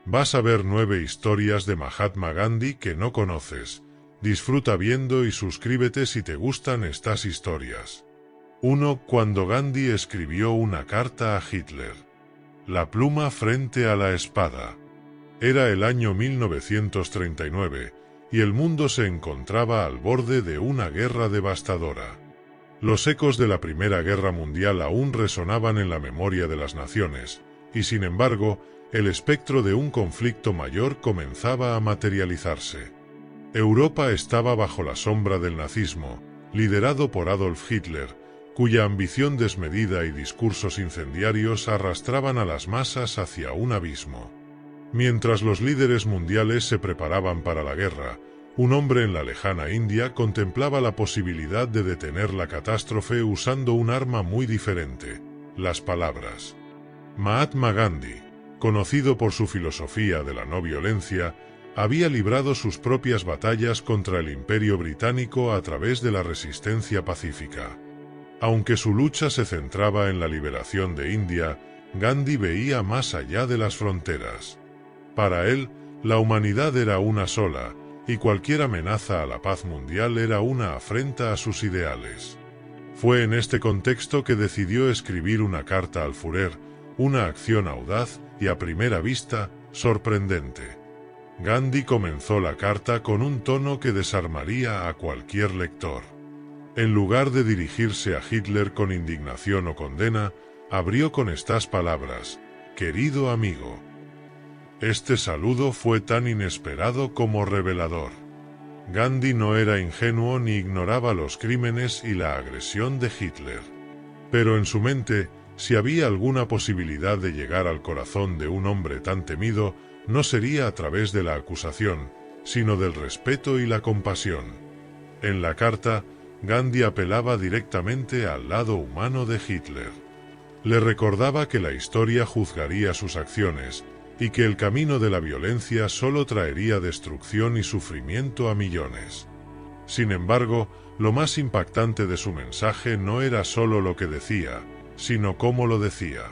Vas a ver 9 historias de Mahatma Gandhi que no conoces. Disfruta viendo y suscríbete si te gustan estas historias. 1. Cuando Gandhi escribió una carta a Hitler. La pluma frente a la espada. Era el año 1939, y el mundo se encontraba al borde de una guerra devastadora. Los ecos de la Primera Guerra Mundial aún resonaban en la memoria de las naciones, y sin embargo, el espectro de un conflicto mayor comenzaba a materializarse. Europa estaba bajo la sombra del nazismo, liderado por Adolf Hitler, cuya ambición desmedida y discursos incendiarios arrastraban a las masas hacia un abismo. Mientras los líderes mundiales se preparaban para la guerra, un hombre en la lejana India contemplaba la posibilidad de detener la catástrofe usando un arma muy diferente: las palabras. Mahatma Gandhi, conocido por su filosofía de la no violencia, había librado sus propias batallas contra el Imperio Británico a través de la resistencia pacífica. Aunque su lucha se centraba en la liberación de India, Gandhi veía más allá de las fronteras. Para él, la humanidad era una sola, y cualquier amenaza a la paz mundial era una afrenta a sus ideales. Fue en este contexto que decidió escribir una carta al Führer, una acción audaz y a primera vista, sorprendente. Gandhi comenzó la carta con un tono que desarmaría a cualquier lector. En lugar de dirigirse a Hitler con indignación o condena, abrió con estas palabras: «Querido amigo». Este saludo fue tan inesperado como revelador. Gandhi no era ingenuo ni ignoraba los crímenes y la agresión de Hitler. Pero en su mente, si había alguna posibilidad de llegar al corazón de un hombre tan temido, no sería a través de la acusación, sino del respeto y la compasión. En la carta, Gandhi apelaba directamente al lado humano de Hitler. Le recordaba que la historia juzgaría sus acciones, y que el camino de la violencia solo traería destrucción y sufrimiento a millones. Sin embargo, lo más impactante de su mensaje no era solo lo que decía, sino cómo lo decía.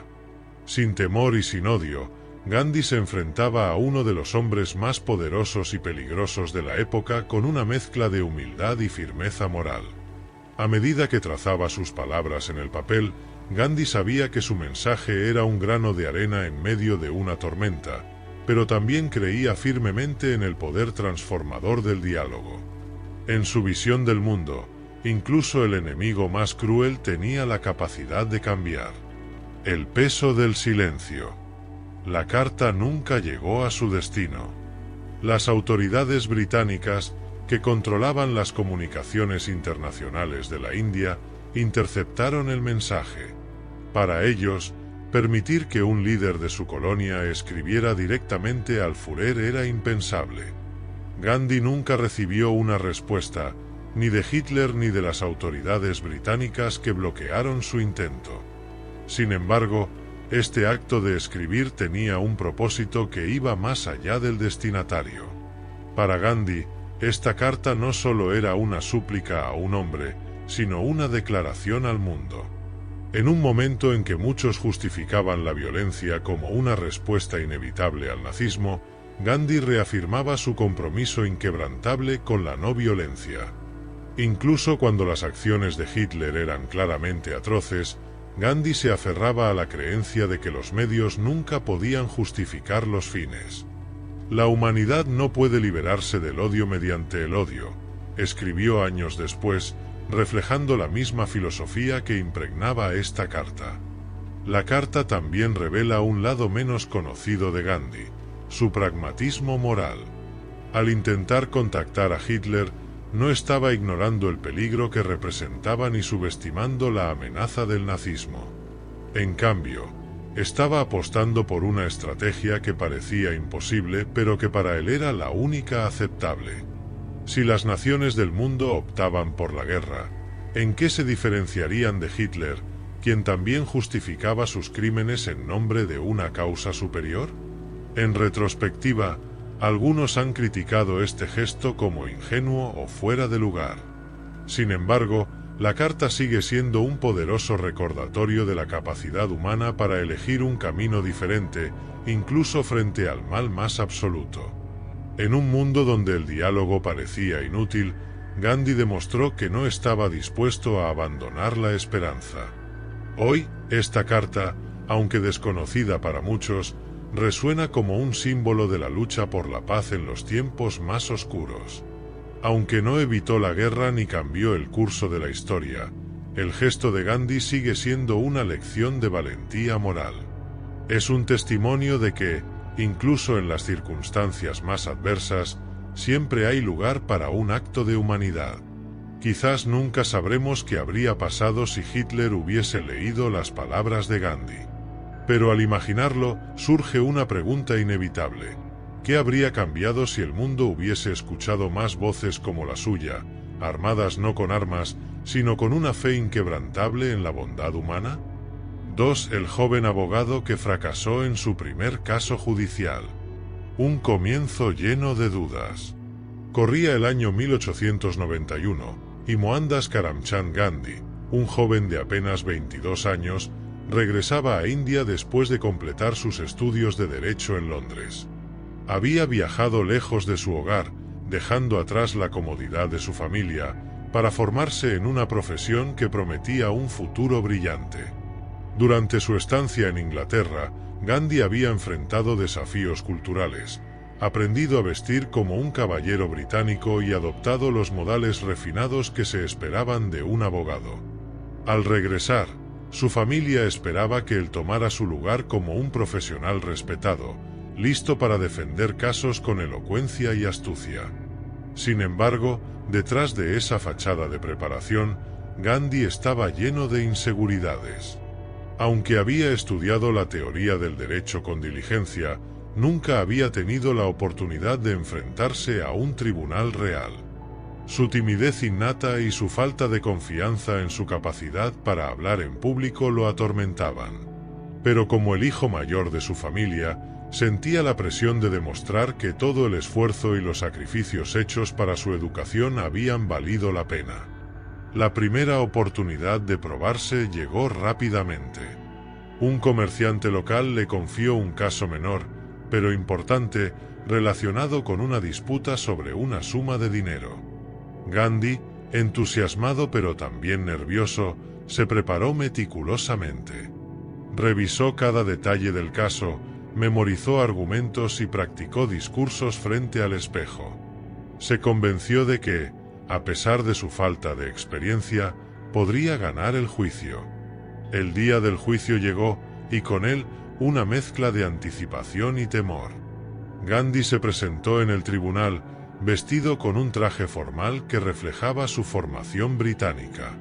Sin temor y sin odio, Gandhi se enfrentaba a uno de los hombres más poderosos y peligrosos de la época con una mezcla de humildad y firmeza moral. A medida que trazaba sus palabras en el papel, Gandhi sabía que su mensaje era un grano de arena en medio de una tormenta, pero también creía firmemente en el poder transformador del diálogo. En su visión del mundo, incluso el enemigo más cruel tenía la capacidad de cambiar. El peso del silencio. La carta nunca llegó a su destino. Las autoridades británicas, que controlaban las comunicaciones internacionales de la India, interceptaron el mensaje. Para ellos, permitir que un líder de su colonia escribiera directamente al Führer era impensable. Gandhi nunca recibió una respuesta, ni de Hitler ni de las autoridades británicas que bloquearon su intento. Sin embargo, este acto de escribir tenía un propósito que iba más allá del destinatario. Para Gandhi, esta carta no solo era una súplica a un hombre, sino una declaración al mundo. En un momento en que muchos justificaban la violencia como una respuesta inevitable al nazismo, Gandhi reafirmaba su compromiso inquebrantable con la no violencia. Incluso cuando las acciones de Hitler eran claramente atroces, Gandhi se aferraba a la creencia de que los medios nunca podían justificar los fines. La humanidad no puede liberarse del odio mediante el odio, escribió años después, reflejando la misma filosofía que impregnaba esta carta. La carta también revela un lado menos conocido de Gandhi, su pragmatismo moral. Al intentar contactar a Hitler, no estaba ignorando el peligro que representaba ni subestimando la amenaza del nazismo. En cambio, estaba apostando por una estrategia que parecía imposible, pero que para él era la única aceptable. Si las naciones del mundo optaban por la guerra, ¿en qué se diferenciarían de Hitler, quien también justificaba sus crímenes en nombre de una causa superior? En retrospectiva, algunos han criticado este gesto como ingenuo o fuera de lugar. Sin embargo, La carta sigue siendo un poderoso recordatorio de la capacidad humana para elegir un camino diferente, incluso frente al mal más absoluto. En un mundo donde el diálogo parecía inútil, Gandhi demostró que no estaba dispuesto a abandonar la esperanza. Hoy, esta carta, aunque desconocida para muchos, resuena como un símbolo de la lucha por la paz en los tiempos más oscuros. Aunque no evitó la guerra ni cambió el curso de la historia, el gesto de Gandhi sigue siendo una lección de valentía moral. Es un testimonio de que, incluso en las circunstancias más adversas, siempre hay lugar para un acto de humanidad. Quizás nunca sabremos qué habría pasado si Hitler hubiese leído las palabras de Gandhi. Pero al imaginarlo, surge una pregunta inevitable. ¿Qué habría cambiado si el mundo hubiese escuchado más voces como la suya, armadas no con armas, sino con una fe inquebrantable en la bondad humana? 2. El joven abogado que fracasó en su primer caso judicial. Un comienzo lleno de dudas. Corría el año 1891, y Mohandas Karamchand Gandhi, un joven de apenas 22 años, regresaba a India después de completar sus estudios de Derecho en Londres. Había viajado lejos de su hogar, dejando atrás la comodidad de su familia, para formarse en una profesión que prometía un futuro brillante. Durante su estancia en Inglaterra, Gandhi había enfrentado desafíos culturales, aprendido a vestir como un caballero británico y adoptado los modales refinados que se esperaban de un abogado. Al regresar, su familia esperaba que él tomara su lugar como un profesional respetado, listo para defender casos con elocuencia y astucia. Sin embargo, detrás de esa fachada de preparación, Gandhi estaba lleno de inseguridades. Aunque había estudiado la teoría del derecho con diligencia, nunca había tenido la oportunidad de enfrentarse a un tribunal real. Su timidez innata y su falta de confianza en su capacidad para hablar en público lo atormentaban. Pero como el hijo mayor de su familia, sentía la presión de demostrar que todo el esfuerzo y los sacrificios hechos para su educación habían valido la pena. La primera oportunidad de probarse llegó rápidamente. Un comerciante local le confió un caso menor, pero importante, relacionado con una disputa sobre una suma de dinero. Gandhi, entusiasmado pero también nervioso, se preparó meticulosamente. Revisó cada detalle del caso, memorizó argumentos y practicó discursos frente al espejo. Se convenció de que, a pesar de su falta de experiencia, podría ganar el juicio. El día del juicio llegó, y con él, una mezcla de anticipación y temor. Gandhi se presentó en el tribunal, vestido con un traje formal que reflejaba su formación británica.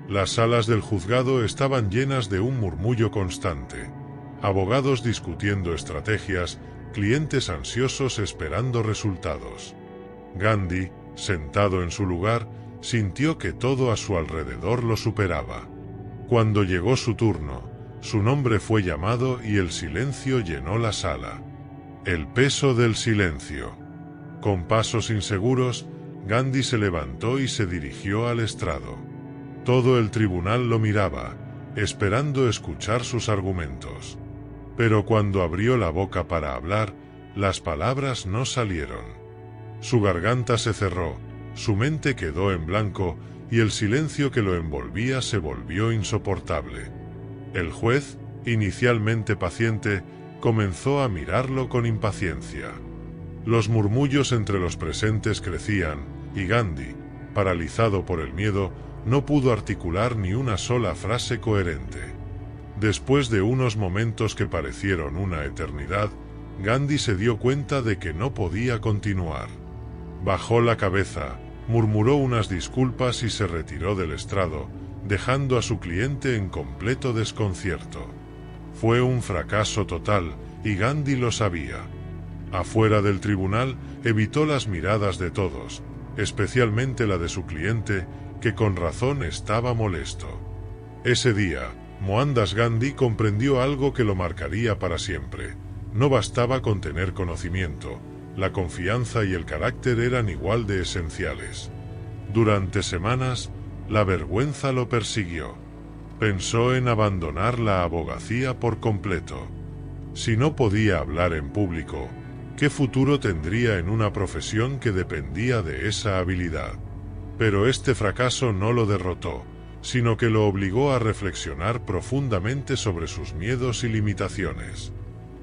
Las salas del juzgado estaban llenas de un murmullo constante. Abogados discutiendo estrategias, clientes ansiosos esperando resultados. Gandhi, sentado en su lugar, sintió que todo a su alrededor lo superaba. Cuando llegó su turno, su nombre fue llamado y el silencio llenó la sala. El peso del silencio. Con pasos inseguros, Gandhi se levantó y se dirigió al estrado. Todo el tribunal lo miraba, esperando escuchar sus argumentos. Pero cuando abrió la boca para hablar, las palabras no salieron. Su garganta se cerró, su mente quedó en blanco y el silencio que lo envolvía se volvió insoportable. El juez, inicialmente paciente, comenzó a mirarlo con impaciencia. Los murmullos entre los presentes crecían, y Gandhi, paralizado por el miedo, no pudo articular ni una sola frase coherente. Después de unos momentos que parecieron una eternidad, Gandhi se dio cuenta de que no podía continuar. Bajó la cabeza, murmuró unas disculpas y se retiró del estrado, dejando a su cliente en completo desconcierto. Fue un fracaso total, y Gandhi lo sabía. Afuera del tribunal, evitó las miradas de todos, especialmente la de su cliente, que con razón estaba molesto. Ese día, Mohandas Gandhi comprendió algo que lo marcaría para siempre. No bastaba con tener conocimiento, la confianza y el carácter eran igual de esenciales. Durante semanas, La vergüenza lo persiguió. Pensó en abandonar la abogacía por completo. Si no podía hablar en público, ¿qué futuro tendría en una profesión que dependía de esa habilidad? Pero este fracaso no lo derrotó, sino que lo obligó a reflexionar profundamente sobre sus miedos y limitaciones.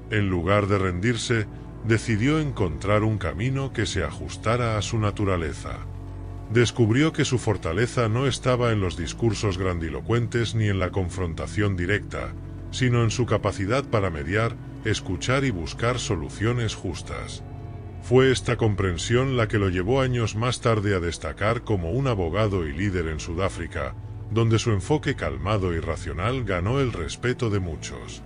En lugar de rendirse, decidió encontrar un camino que se ajustara a su naturaleza. Descubrió que su fortaleza no estaba en los discursos grandilocuentes ni en la confrontación directa, sino en su capacidad para mediar, escuchar y buscar soluciones justas. Fue esta comprensión la que lo llevó años más tarde a destacar como un abogado y líder en Sudáfrica, donde su enfoque calmado y racional ganó el respeto de muchos.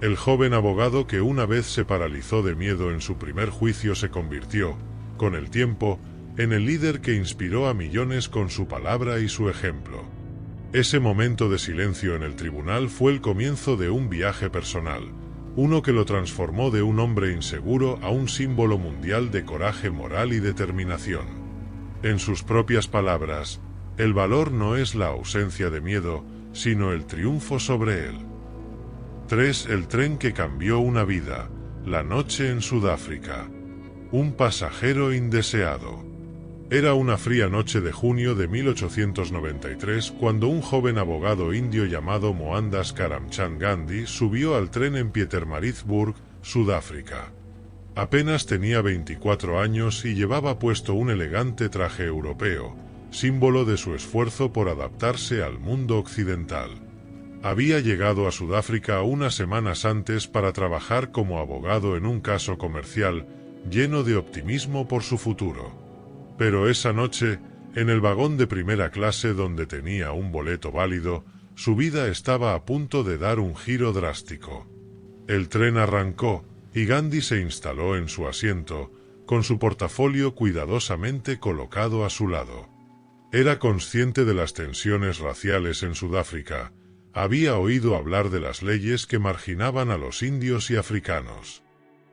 El joven abogado que una vez se paralizó de miedo en su primer juicio se convirtió, con el tiempo, en el líder que inspiró a millones con su palabra y su ejemplo. Ese momento de silencio en el tribunal fue el comienzo de un viaje personal, uno que lo transformó de un hombre inseguro a un símbolo mundial de coraje moral y determinación. En sus propias palabras, el valor no es la ausencia de miedo, sino el triunfo sobre él. 3. El tren que cambió una vida, la noche en Sudáfrica. Un pasajero indeseado. Era una fría noche de junio de 1893 cuando un joven abogado indio llamado Mohandas Karamchand Gandhi subió al tren en Pietermaritzburg, Sudáfrica. Apenas tenía 24 años y llevaba puesto un elegante traje europeo, símbolo de su esfuerzo por adaptarse al mundo occidental. Había llegado a Sudáfrica unas semanas antes para trabajar como abogado en un caso comercial, lleno de optimismo por su futuro. Pero esa noche, en el vagón de primera clase donde tenía un boleto válido, su vida estaba a punto de dar un giro drástico. El tren arrancó, y Gandhi se instaló en su asiento, con su portafolio cuidadosamente colocado a su lado. Era consciente de las tensiones raciales en Sudáfrica. Había oído hablar de las leyes que marginaban a los indios y africanos.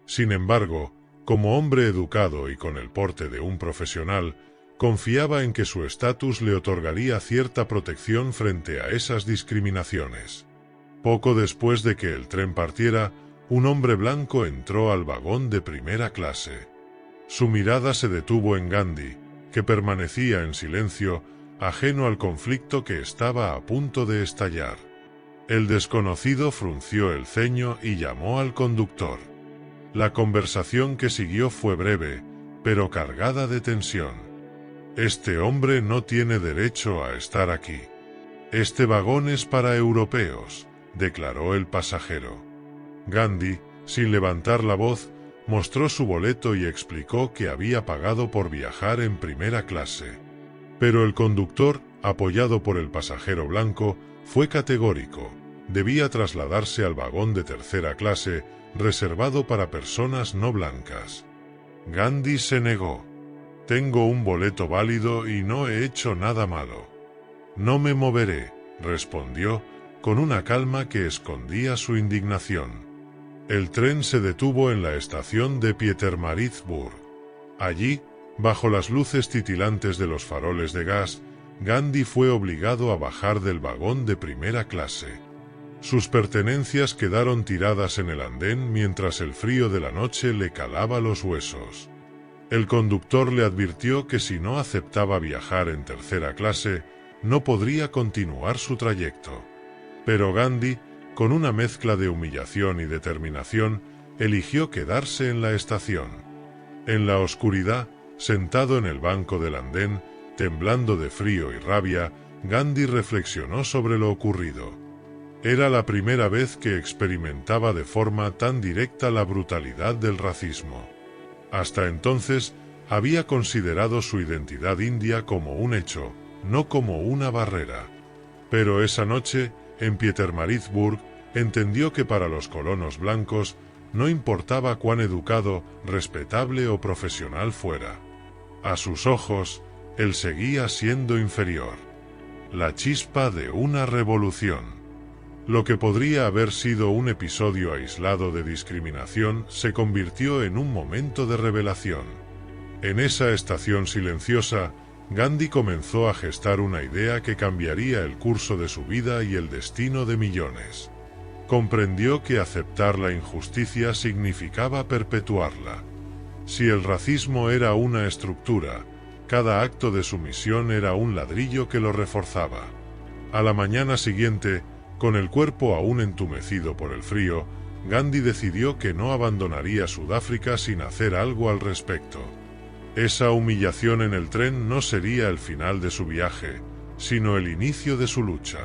Sin embargo, como hombre educado y con el porte de un profesional, confiaba en que su estatus le otorgaría cierta protección frente a esas discriminaciones. Poco después de que el tren partiera, un hombre blanco entró al vagón de primera clase. Su mirada se detuvo en Gandhi, que permanecía en silencio, ajeno al conflicto que estaba a punto de estallar. El desconocido frunció el ceño y llamó al conductor. La conversación que siguió fue breve, pero cargada de tensión. Este hombre no tiene derecho a estar aquí. Este vagón es para europeos, declaró el pasajero. Gandhi, sin levantar la voz, mostró su boleto y explicó que había pagado por viajar en primera clase. Pero el conductor, apoyado por el pasajero blanco, fue categórico. Debía trasladarse al vagón de tercera clase, reservado para personas no blancas. Gandhi se negó. Tengo un boleto válido y no he hecho nada malo. No me moveré, respondió, con una calma que escondía su indignación. El tren se detuvo en la estación de Pietermaritzburg. Allí, bajo las luces titilantes de los faroles de gas, Gandhi fue obligado a bajar del vagón de primera clase. Sus pertenencias quedaron tiradas en el andén mientras el frío de la noche le calaba los huesos. El conductor le advirtió que si no aceptaba viajar en tercera clase, no podría continuar su trayecto. Pero Gandhi, con una mezcla de humillación y determinación, eligió quedarse en la estación. En la oscuridad, sentado en el banco del andén, temblando de frío y rabia, Gandhi reflexionó sobre lo ocurrido. Era la primera vez que experimentaba de forma tan directa la brutalidad del racismo. Hasta entonces, había considerado su identidad india como un hecho, no como una barrera. Pero esa noche, en Pietermaritzburg, entendió que para los colonos blancos no importaba cuán educado, respetable o profesional fuera. A sus ojos, él seguía siendo inferior. La chispa de una revolución. Lo que podría haber sido un episodio aislado de discriminación se convirtió en un momento de revelación. En esa estación silenciosa, Gandhi comenzó a gestar una idea que cambiaría el curso de su vida y el destino de millones. Comprendió que aceptar la injusticia significaba perpetuarla. Si el racismo era una estructura, cada acto de sumisión era un ladrillo que lo reforzaba. A la mañana siguiente, con el cuerpo aún entumecido por el frío, Gandhi decidió que no abandonaría Sudáfrica sin hacer algo al respecto. Esa humillación en el tren no sería el final de su viaje, sino el inicio de su lucha.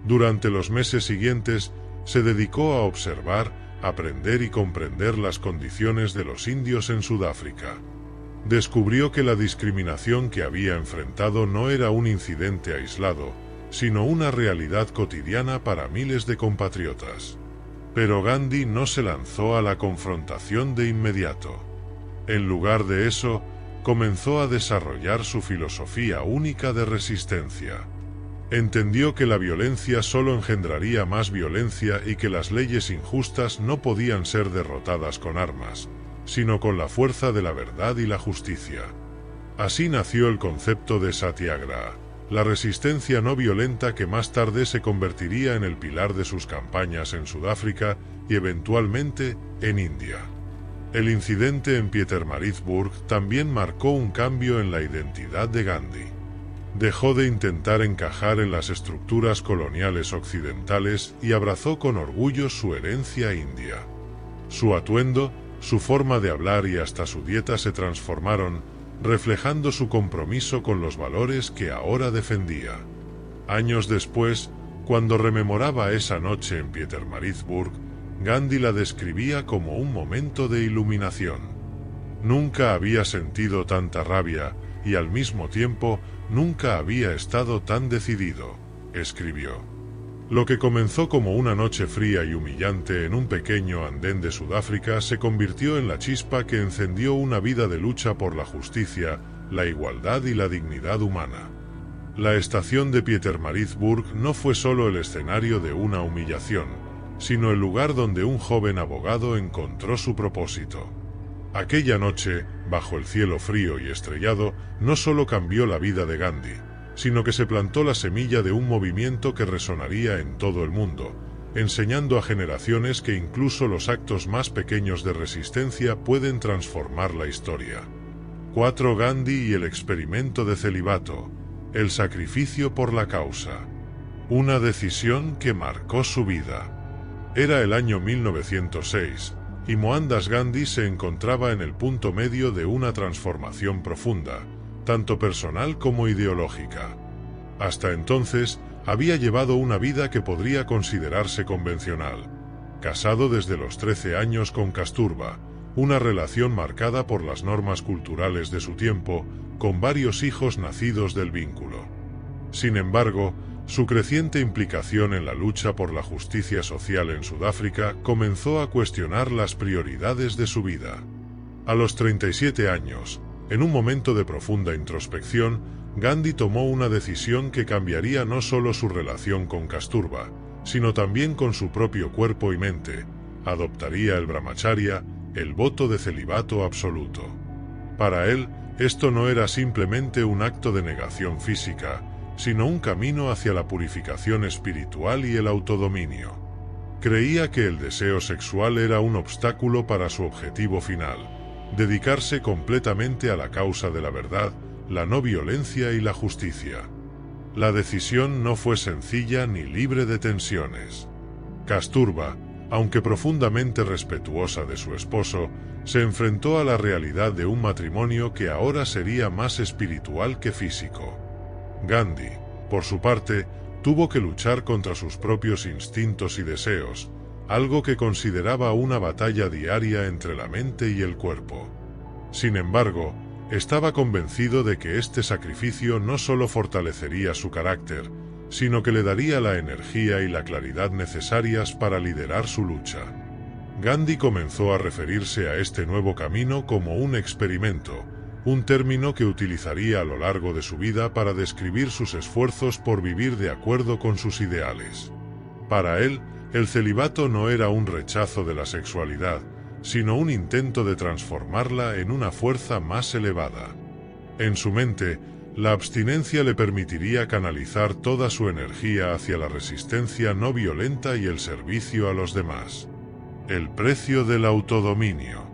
Durante los meses siguientes, se dedicó a observar, aprender y comprender las condiciones de los indios en Sudáfrica. Descubrió que la discriminación que había enfrentado no era un incidente aislado, sino una realidad cotidiana para miles de compatriotas. Pero Gandhi no se lanzó a la confrontación de inmediato. En lugar de eso, comenzó a desarrollar su filosofía única de resistencia. Entendió que la violencia solo engendraría más violencia y que las leyes injustas no podían ser derrotadas con armas, sino con la fuerza de la verdad y la justicia. Así nació el concepto de Satyagraha, la resistencia no violenta que más tarde se convertiría en el pilar de sus campañas en Sudáfrica y eventualmente en India. El incidente en Pietermaritzburg también marcó un cambio en la identidad de Gandhi. Dejó de intentar encajar en las estructuras coloniales occidentales y abrazó con orgullo su herencia india. Su atuendo, su forma de hablar y hasta su dieta se transformaron, reflejando su compromiso con los valores que ahora defendía. Años después, cuando rememoraba esa noche en Pietermaritzburg, Gandhi la describía como un momento de iluminación. Nunca había sentido tanta rabia y al mismo tiempo nunca había estado tan decidido, escribió. Lo que comenzó como una noche fría y humillante en un pequeño andén de Sudáfrica se convirtió en la chispa que encendió una vida de lucha por la justicia, la igualdad y la dignidad humana. La estación de Pietermaritzburg no fue solo el escenario de una humillación, sino el lugar donde un joven abogado encontró su propósito. Aquella noche, bajo el cielo frío y estrellado, no solo cambió la vida de Gandhi, sino que se plantó la semilla de un movimiento que resonaría en todo el mundo, enseñando a generaciones que incluso los actos más pequeños de resistencia pueden transformar la historia. 4. Gandhi y el experimento de celibato, el sacrificio por la causa. Una decisión que marcó su vida. Era el año 1906, y Mohandas Gandhi se encontraba en el punto medio de una transformación profunda, tanto personal como ideológica. Hasta entonces, había llevado una vida que podría considerarse convencional. Casado desde los 13 años con Kasturba, una relación marcada por las normas culturales de su tiempo, con varios hijos nacidos del vínculo. Sin embargo, su creciente implicación en la lucha por la justicia social en Sudáfrica comenzó a cuestionar las prioridades de su vida. A los 37 años, en un momento de profunda introspección, Gandhi tomó una decisión que cambiaría no solo su relación con Kasturba, sino también con su propio cuerpo y mente. Adoptaría el brahmacharya, el voto de celibato absoluto. Para él, esto no era simplemente un acto de negación física, sino un camino hacia la purificación espiritual y el autodominio. Creía que el deseo sexual era un obstáculo para su objetivo final: dedicarse completamente a la causa de la verdad, la no violencia y la justicia. La decisión no fue sencilla ni libre de tensiones. Kasturba, aunque profundamente respetuosa de su esposo, se enfrentó a la realidad de un matrimonio que ahora sería más espiritual que físico. Gandhi, por su parte, tuvo que luchar contra sus propios instintos y deseos, algo que consideraba una batalla diaria entre la mente y el cuerpo. Sin embargo, estaba convencido de que este sacrificio no solo fortalecería su carácter, sino que le daría la energía y la claridad necesarias para liderar su lucha. Gandhi comenzó a referirse a este nuevo camino como un experimento, un término que utilizaría a lo largo de su vida para describir sus esfuerzos por vivir de acuerdo con sus ideales. Para él, el celibato no era un rechazo de la sexualidad, sino un intento de transformarla en una fuerza más elevada. En su mente, La abstinencia le permitiría canalizar toda su energía hacia la resistencia no violenta y el servicio a los demás. El precio del autodominio.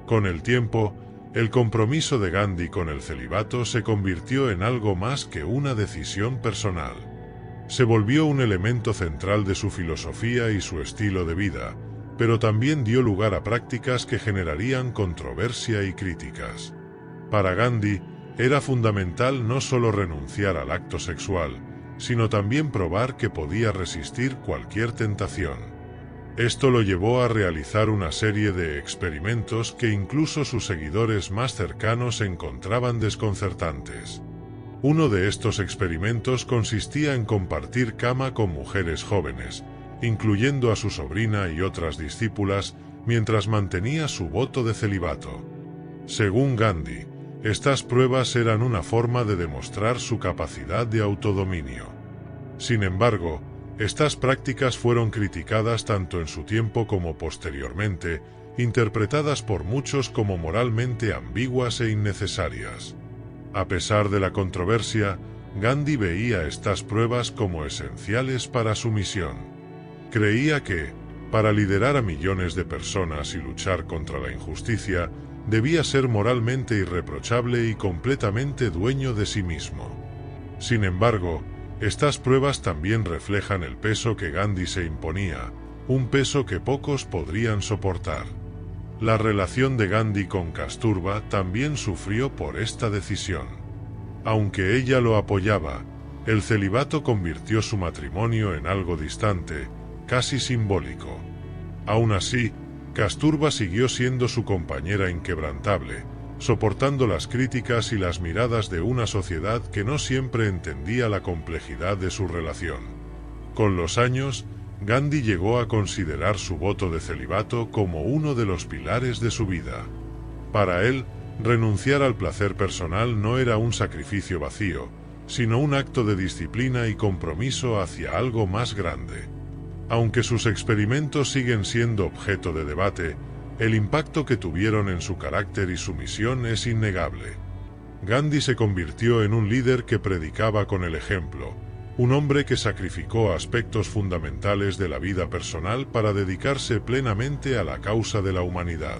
Con el tiempo, el compromiso de Gandhi con el celibato se convirtió en algo más que una decisión personal. Se volvió un elemento central de su filosofía y su estilo de vida, pero también dio lugar a prácticas que generarían controversia y críticas. Para Gandhi, era fundamental no solo renunciar al acto sexual, sino también probar que podía resistir cualquier tentación. Esto lo llevó a realizar una serie de experimentos que incluso sus seguidores más cercanos encontraban desconcertantes. Uno de estos experimentos consistía en compartir cama con mujeres jóvenes, incluyendo a su sobrina y otras discípulas, mientras mantenía su voto de celibato. Según Gandhi, estas pruebas eran una forma de demostrar su capacidad de autodominio. Sin embargo, estas prácticas fueron criticadas tanto en su tiempo como posteriormente, interpretadas por muchos como moralmente ambiguas e innecesarias. A pesar de la controversia, Gandhi veía estas pruebas como esenciales para su misión. Creía que, para liderar a millones de personas y luchar contra la injusticia, debía ser moralmente irreprochable y completamente dueño de sí mismo. Sin embargo, estas pruebas también reflejan el peso que Gandhi se imponía, un peso que pocos podrían soportar. La relación de Gandhi con Kasturba también sufrió por esta decisión. Aunque ella lo apoyaba, el celibato convirtió su matrimonio en algo distante, casi simbólico. Aún así, Kasturba siguió siendo su compañera inquebrantable, soportando las críticas y las miradas de una sociedad que no siempre entendía la complejidad de su relación. Con los años, Gandhi llegó a considerar su voto de celibato como uno de los pilares de su vida. Para él, renunciar al placer personal no era un sacrificio vacío, sino un acto de disciplina y compromiso hacia algo más grande. Aunque sus experimentos siguen siendo objeto de debate, el impacto que tuvieron en su carácter y su misión es innegable. Gandhi se convirtió en un líder que predicaba con el ejemplo, un hombre que sacrificó aspectos fundamentales de la vida personal para dedicarse plenamente a la causa de la humanidad.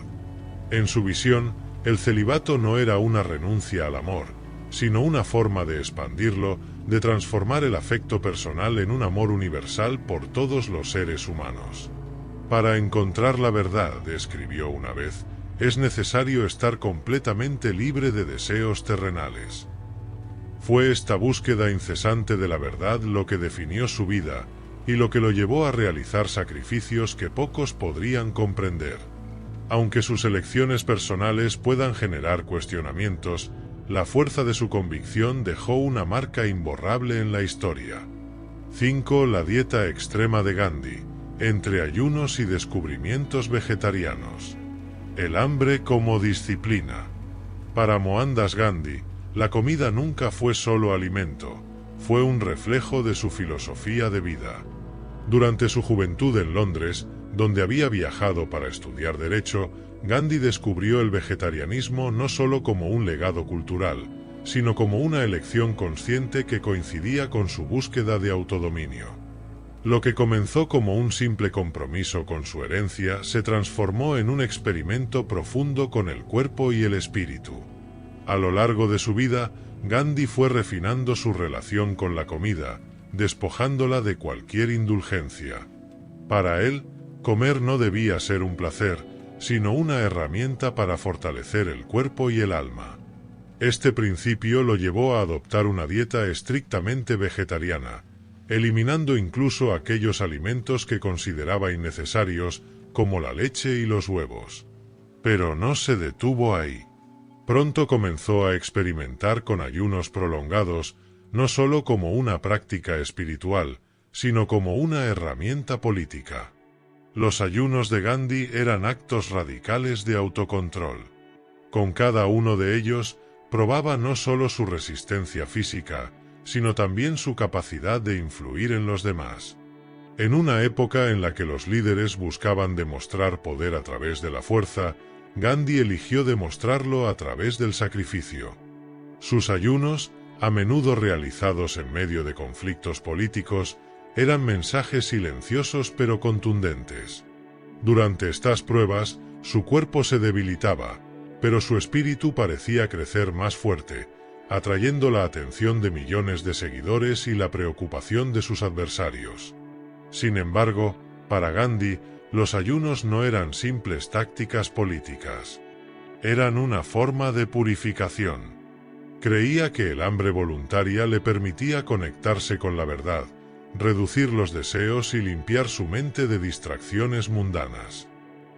En su visión, el celibato no era una renuncia al amor, sino una forma de expandirlo, de transformar el afecto personal en un amor universal por todos los seres humanos. Para encontrar la verdad, escribió una vez, es necesario estar completamente libre de deseos terrenales. Fue esta búsqueda incesante de la verdad lo que definió su vida, y lo que lo llevó a realizar sacrificios que pocos podrían comprender. Aunque sus elecciones personales puedan generar cuestionamientos, la fuerza de su convicción dejó una marca imborrable en la historia. 5. La dieta extrema de Gandhi, entre ayunos y descubrimientos vegetarianos. El hambre como disciplina. Para Mohandas Gandhi, la comida nunca fue solo alimento, fue un reflejo de su filosofía de vida. Durante su juventud en Londres, donde había viajado para estudiar Derecho, Gandhi descubrió el vegetarianismo no solo como un legado cultural, sino como una elección consciente que coincidía con su búsqueda de autodominio. Lo que comenzó como un simple compromiso con su herencia se transformó en un experimento profundo con el cuerpo y el espíritu. A lo largo de su vida, Gandhi fue refinando su relación con la comida, despojándola de cualquier indulgencia. Para él, comer no debía ser un placer, sino una herramienta para fortalecer el cuerpo y el alma. Este principio lo llevó a adoptar una dieta estrictamente vegetariana, eliminando incluso aquellos alimentos que consideraba innecesarios, como la leche y los huevos. Pero no se detuvo ahí. Pronto comenzó a experimentar con ayunos prolongados, no solo como una práctica espiritual, sino como una herramienta política. Los ayunos de Gandhi eran actos radicales de autocontrol. Con cada uno de ellos, probaba no solo su resistencia física, sino también su capacidad de influir en los demás. En una época en la que los líderes buscaban demostrar poder a través de la fuerza, Gandhi eligió demostrarlo a través del sacrificio. Sus ayunos, a menudo realizados en medio de conflictos políticos, eran mensajes silenciosos pero contundentes. Durante estas pruebas, su cuerpo se debilitaba, pero su espíritu parecía crecer más fuerte, atrayendo la atención de millones de seguidores y la preocupación de sus adversarios. Sin embargo, para Gandhi, los ayunos no eran simples tácticas políticas. Eran una forma de purificación. Creía que el hambre voluntaria le permitía conectarse con la verdad, reducir los deseos y limpiar su mente de distracciones mundanas.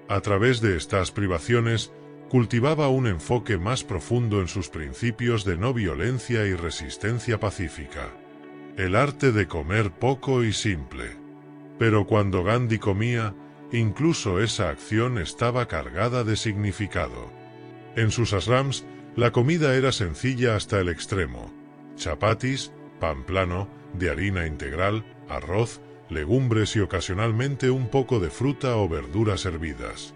A través de estas privaciones, cultivaba un enfoque más profundo en sus principios de no violencia y resistencia pacífica. El arte de comer poco y simple. Pero cuando Gandhi comía, incluso esa acción estaba cargada de significado. En sus ashrams, la comida era sencilla hasta el extremo. Chapatis, pan plano, de harina integral, arroz, legumbres y ocasionalmente un poco de fruta o verduras hervidas.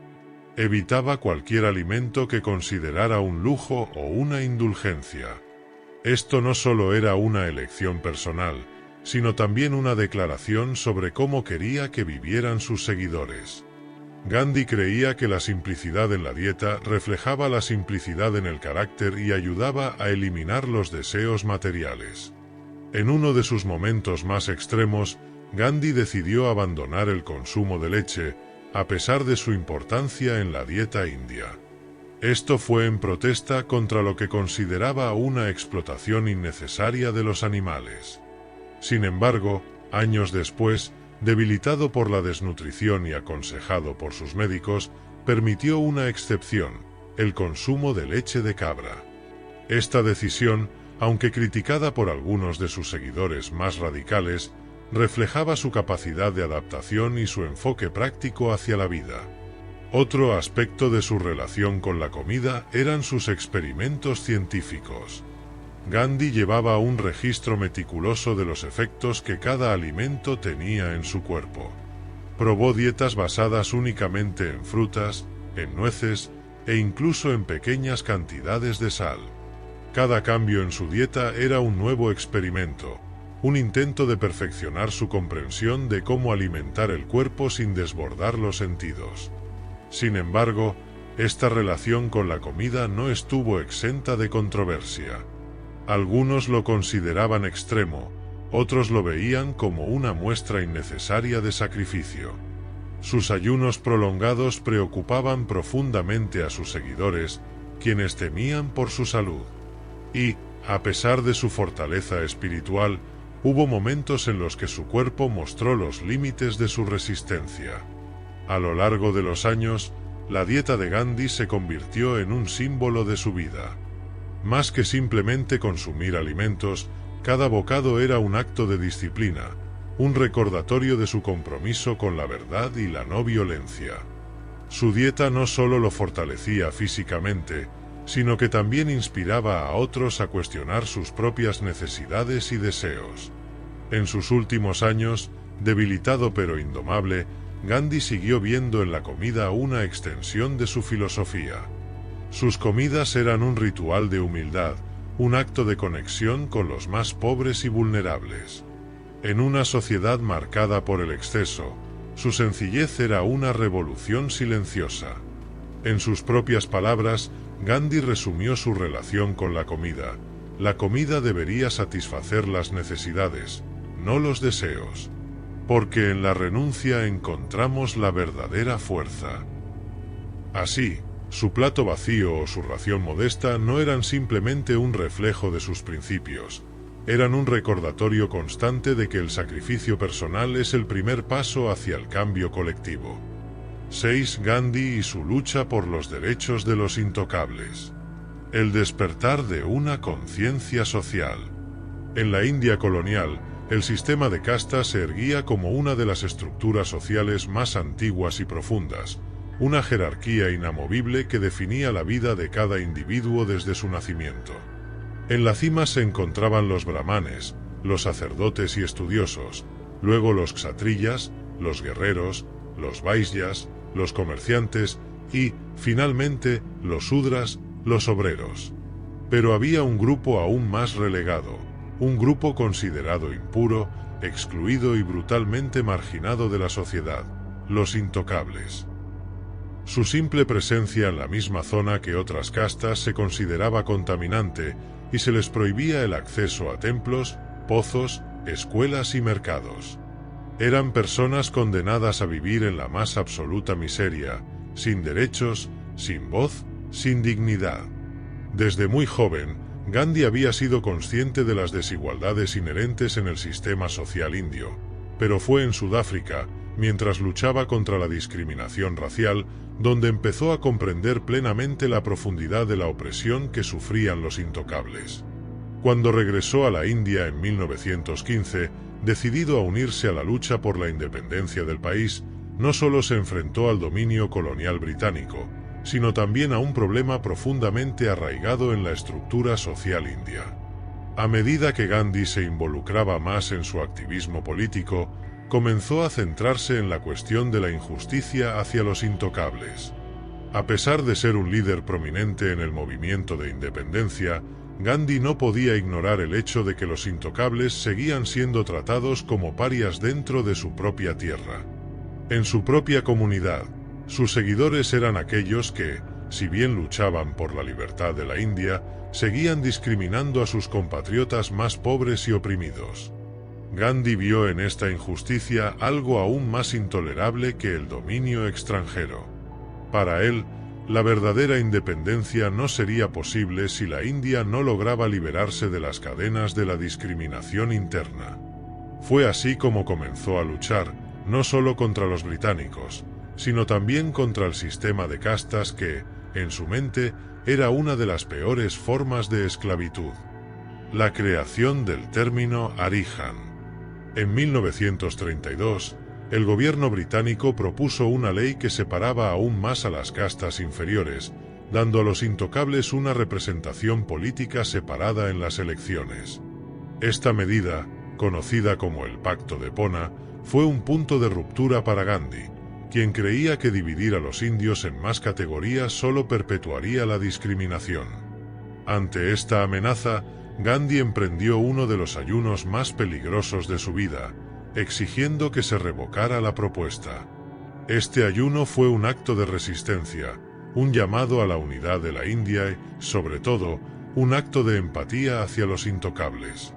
Evitaba cualquier alimento que considerara un lujo o una indulgencia. Esto no solo era una elección personal, sino también una declaración sobre cómo quería que vivieran sus seguidores. Gandhi creía que la simplicidad en la dieta reflejaba la simplicidad en el carácter y ayudaba a eliminar los deseos materiales. En uno de sus momentos más extremos, Gandhi decidió abandonar el consumo de leche, a pesar de su importancia en la dieta india. Esto fue en protesta contra lo que consideraba una explotación innecesaria de los animales. Sin embargo, años después, debilitado por la desnutrición y aconsejado por sus médicos, permitió una excepción, el consumo de leche de cabra. Esta decisión, aunque criticada por algunos de sus seguidores más radicales, reflejaba su capacidad de adaptación y su enfoque práctico hacia la vida. Otro aspecto de su relación con la comida eran sus experimentos científicos. Gandhi llevaba un registro meticuloso de los efectos que cada alimento tenía en su cuerpo. Probó dietas basadas únicamente en frutas, en nueces e incluso en pequeñas cantidades de sal. Cada cambio en su dieta era un nuevo experimento, un intento de perfeccionar su comprensión de cómo alimentar el cuerpo sin desbordar los sentidos. Sin embargo, esta relación con la comida no estuvo exenta de controversia. Algunos lo consideraban extremo, otros lo veían como una muestra innecesaria de sacrificio. Sus ayunos prolongados preocupaban profundamente a sus seguidores, quienes temían por su salud. Y, a pesar de su fortaleza espiritual, hubo momentos en los que su cuerpo mostró los límites de su resistencia. A lo largo de los años, la dieta de Gandhi se convirtió en un símbolo de su vida. Más que simplemente consumir alimentos, cada bocado era un acto de disciplina, un recordatorio de su compromiso con la verdad y la no violencia. Su dieta no solo lo fortalecía físicamente, sino que también inspiraba a otros a cuestionar sus propias necesidades y deseos. En sus últimos años, debilitado pero indomable, Gandhi siguió viendo en la comida una extensión de su filosofía. Sus comidas eran un ritual de humildad, un acto de conexión con los más pobres y vulnerables. En una sociedad marcada por el exceso, su sencillez era una revolución silenciosa. En sus propias palabras, Gandhi resumió su relación con la comida. La comida debería satisfacer las necesidades, no los deseos. Porque en la renuncia encontramos la verdadera fuerza. Así, su plato vacío o su ración modesta no eran simplemente un reflejo de sus principios, eran un recordatorio constante de que el sacrificio personal es el primer paso hacia el cambio colectivo. 6. Gandhi y su lucha por los derechos de los intocables. El despertar de una conciencia social. En la India colonial, el sistema de castas se erguía como una de las estructuras sociales más antiguas y profundas, una jerarquía inamovible que definía la vida de cada individuo desde su nacimiento. En la cima se encontraban los brahmanes, los sacerdotes y estudiosos, luego los kshatriyas, los guerreros, los vaisyas, los comerciantes y, finalmente, los sudras, los obreros. Pero había un grupo aún más relegado, un grupo considerado impuro, excluido y brutalmente marginado de la sociedad, los intocables. Su simple presencia en la misma zona que otras castas se consideraba contaminante y se les prohibía el acceso a templos, pozos, escuelas y mercados. Eran personas condenadas a vivir en la más absoluta miseria, sin derechos, sin voz, sin dignidad. Desde muy joven, Gandhi había sido consciente de las desigualdades inherentes en el sistema social indio, pero fue en Sudáfrica, mientras luchaba contra la discriminación racial, donde empezó a comprender plenamente la profundidad de la opresión que sufrían los intocables. Cuando regresó a la India en 1915, decidido a unirse a la lucha por la independencia del país, no solo se enfrentó al dominio colonial británico, sino también a un problema profundamente arraigado en la estructura social india. A medida que Gandhi se involucraba más en su activismo político, comenzó a centrarse en la cuestión de la injusticia hacia los intocables. A pesar de ser un líder prominente en el movimiento de independencia, Gandhi no podía ignorar el hecho de que los intocables seguían siendo tratados como parias dentro de su propia tierra. En su propia comunidad, sus seguidores eran aquellos que, si bien luchaban por la libertad de la India, seguían discriminando a sus compatriotas más pobres y oprimidos. Gandhi vio en esta injusticia algo aún más intolerable que el dominio extranjero. Para él, la verdadera independencia no sería posible si la India no lograba liberarse de las cadenas de la discriminación interna. Fue así como comenzó a luchar, no solo contra los británicos, sino también contra el sistema de castas que, en su mente, era una de las peores formas de esclavitud. La creación del término Arihan. En 1932, el gobierno británico propuso una ley que separaba aún más a las castas inferiores, dando a los intocables una representación política separada en las elecciones. Esta medida, conocida como el Pacto de Pona, fue un punto de ruptura para Gandhi, quien creía que dividir a los indios en más categorías solo perpetuaría la discriminación. Ante esta amenaza, Gandhi emprendió uno de los ayunos más peligrosos de su vida, exigiendo que se revocara la propuesta. Este ayuno fue un acto de resistencia, un llamado a la unidad de la India y, sobre todo, un acto de empatía hacia los intocables.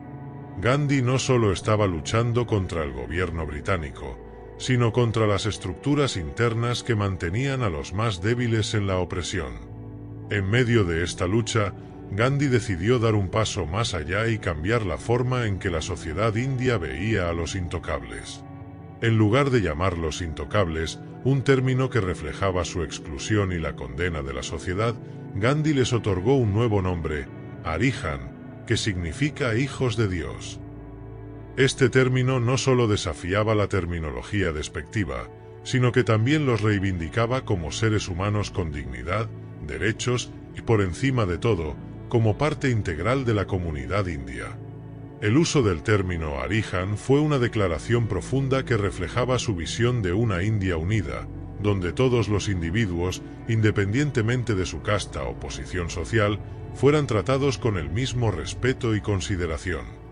Gandhi no solo estaba luchando contra el gobierno británico, sino contra las estructuras internas que mantenían a los más débiles en la opresión. En medio de esta lucha, Gandhi decidió dar un paso más allá y cambiar la forma en que la sociedad india veía a los intocables. En lugar de llamarlos intocables, un término que reflejaba su exclusión y la condena de la sociedad, Gandhi les otorgó un nuevo nombre, Arihan, que significa hijos de Dios. Este término no solo desafiaba la terminología despectiva, sino que también los reivindicaba como seres humanos con dignidad, derechos y, por encima de todo, como parte integral de la comunidad india. El uso del término Arihan fue una declaración profunda que reflejaba su visión de una India unida, donde todos los individuos, independientemente de su casta o posición social, fueran tratados con el mismo respeto y consideración.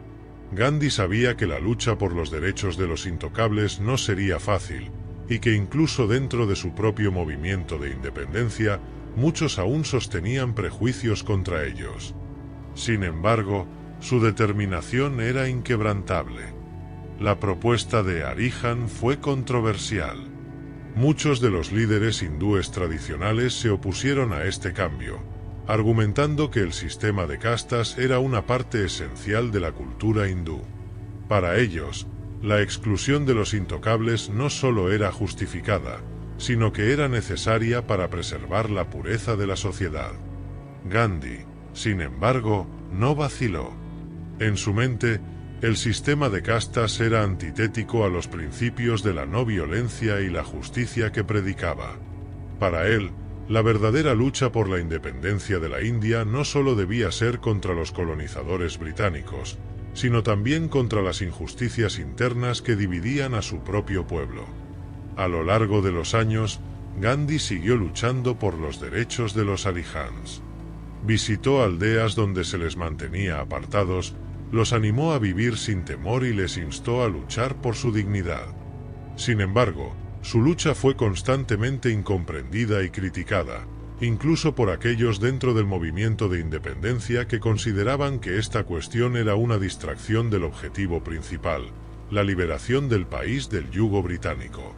Gandhi sabía que la lucha por los derechos de los intocables no sería fácil, y que incluso dentro de su propio movimiento de independencia, muchos aún sostenían prejuicios contra ellos. Sin embargo, su determinación era inquebrantable. La propuesta de Arihan fue controversial. Muchos de los líderes hindúes tradicionales se opusieron a este cambio, argumentando que el sistema de castas era una parte esencial de la cultura hindú. Para ellos, la exclusión de los intocables no solo era justificada, sino que era necesaria para preservar la pureza de la sociedad. Gandhi, sin embargo, no vaciló. En su mente, el sistema de castas era antitético a los principios de la no violencia y la justicia que predicaba. Para él, la verdadera lucha por la independencia de la India no solo debía ser contra los colonizadores británicos, sino también contra las injusticias internas que dividían a su propio pueblo. A lo largo de los años, Gandhi siguió luchando por los derechos de los Arihants. Visitó aldeas donde se les mantenía apartados, los animó a vivir sin temor y les instó a luchar por su dignidad. Sin embargo, su lucha fue constantemente incomprendida y criticada, incluso por aquellos dentro del movimiento de independencia que consideraban que esta cuestión era una distracción del objetivo principal, la liberación del país del yugo británico.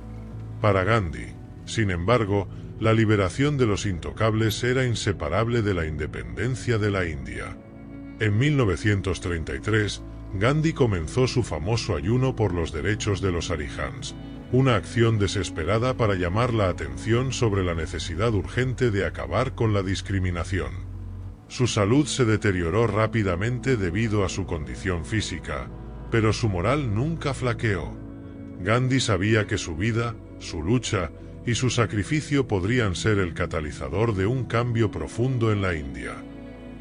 Para Gandhi, sin embargo, la liberación de los intocables era inseparable de la independencia de la India. En 1933, Gandhi comenzó su famoso ayuno por los derechos de los Arihants, una acción desesperada para llamar la atención sobre la necesidad urgente de acabar con la discriminación. Su salud se deterioró rápidamente debido a su condición física, pero su moral nunca flaqueó. Gandhi sabía que su vida, su lucha y su sacrificio podrían ser el catalizador de un cambio profundo en la India.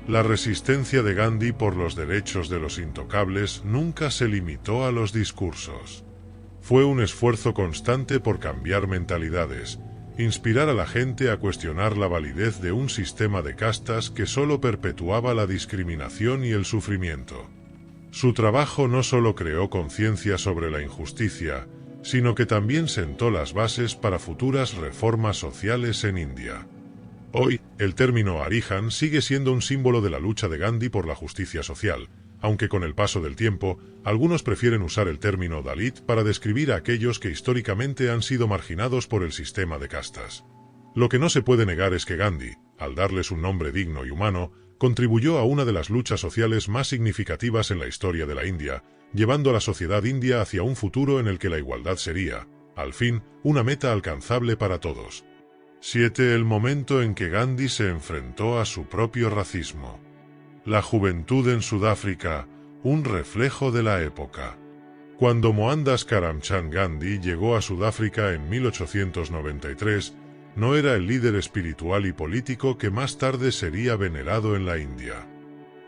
La resistencia de Gandhi por los derechos de los intocables nunca se limitó a los discursos. Fue un esfuerzo constante por cambiar mentalidades, inspirar a la gente a cuestionar la validez de un sistema de castas que solo perpetuaba la discriminación y el sufrimiento. Su trabajo no solo creó conciencia sobre la injusticia, sino que también sentó las bases para futuras reformas sociales en India. Hoy, el término Arihan sigue siendo un símbolo de la lucha de Gandhi por la justicia social, aunque con el paso del tiempo, algunos prefieren usar el término Dalit para describir a aquellos que históricamente han sido marginados por el sistema de castas. Lo que no se puede negar es que Gandhi, al darles un nombre digno y humano, contribuyó a una de las luchas sociales más significativas en la historia de la India, llevando a la sociedad india hacia un futuro en el que la igualdad sería, al fin, una meta alcanzable para todos. 7. El momento en que Gandhi se enfrentó a su propio racismo. La juventud en Sudáfrica, un reflejo de la época. Cuando Mohandas Karamchand Gandhi llegó a Sudáfrica en 1893, no era el líder espiritual y político que más tarde sería venerado en la India.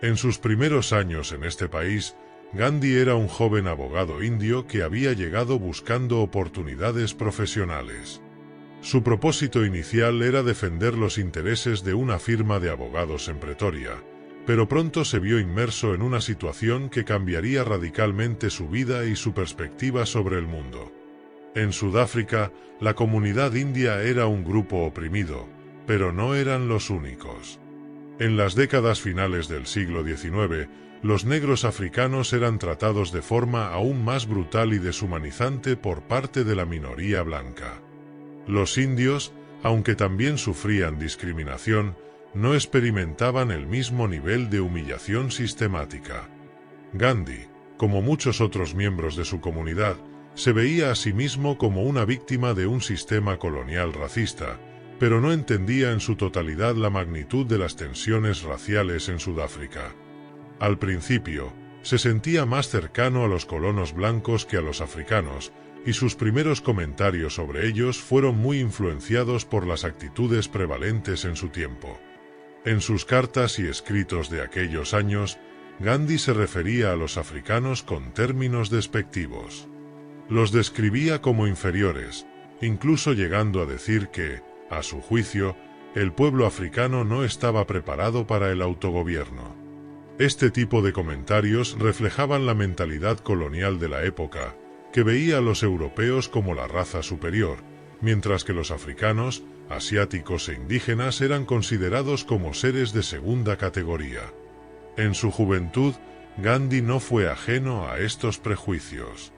En sus primeros años en este país, Gandhi era un joven abogado indio que había llegado buscando oportunidades profesionales. Su propósito inicial era defender los intereses de una firma de abogados en Pretoria, pero pronto se vio inmerso en una situación que cambiaría radicalmente su vida y su perspectiva sobre el mundo. En Sudáfrica, la comunidad india era un grupo oprimido, pero no eran los únicos. En las décadas finales del siglo XIX, los negros africanos eran tratados de forma aún más brutal y deshumanizante por parte de la minoría blanca. Los indios, aunque también sufrían discriminación, no experimentaban el mismo nivel de humillación sistemática. Gandhi, como muchos otros miembros de su comunidad, se veía a sí mismo como una víctima de un sistema colonial racista, pero no entendía en su totalidad la magnitud de las tensiones raciales en Sudáfrica. Al principio, se sentía más cercano a los colonos blancos que a los africanos, y sus primeros comentarios sobre ellos fueron muy influenciados por las actitudes prevalentes en su tiempo. En sus cartas y escritos de aquellos años, Gandhi se refería a los africanos con términos despectivos. Los describía como inferiores, incluso llegando a decir que, a su juicio, el pueblo africano no estaba preparado para el autogobierno. Este tipo de comentarios reflejaban la mentalidad colonial de la época, que veía a los europeos como la raza superior, mientras que los africanos, asiáticos e indígenas eran considerados como seres de segunda categoría. En su juventud, Gandhi no fue ajeno a estos prejuicios.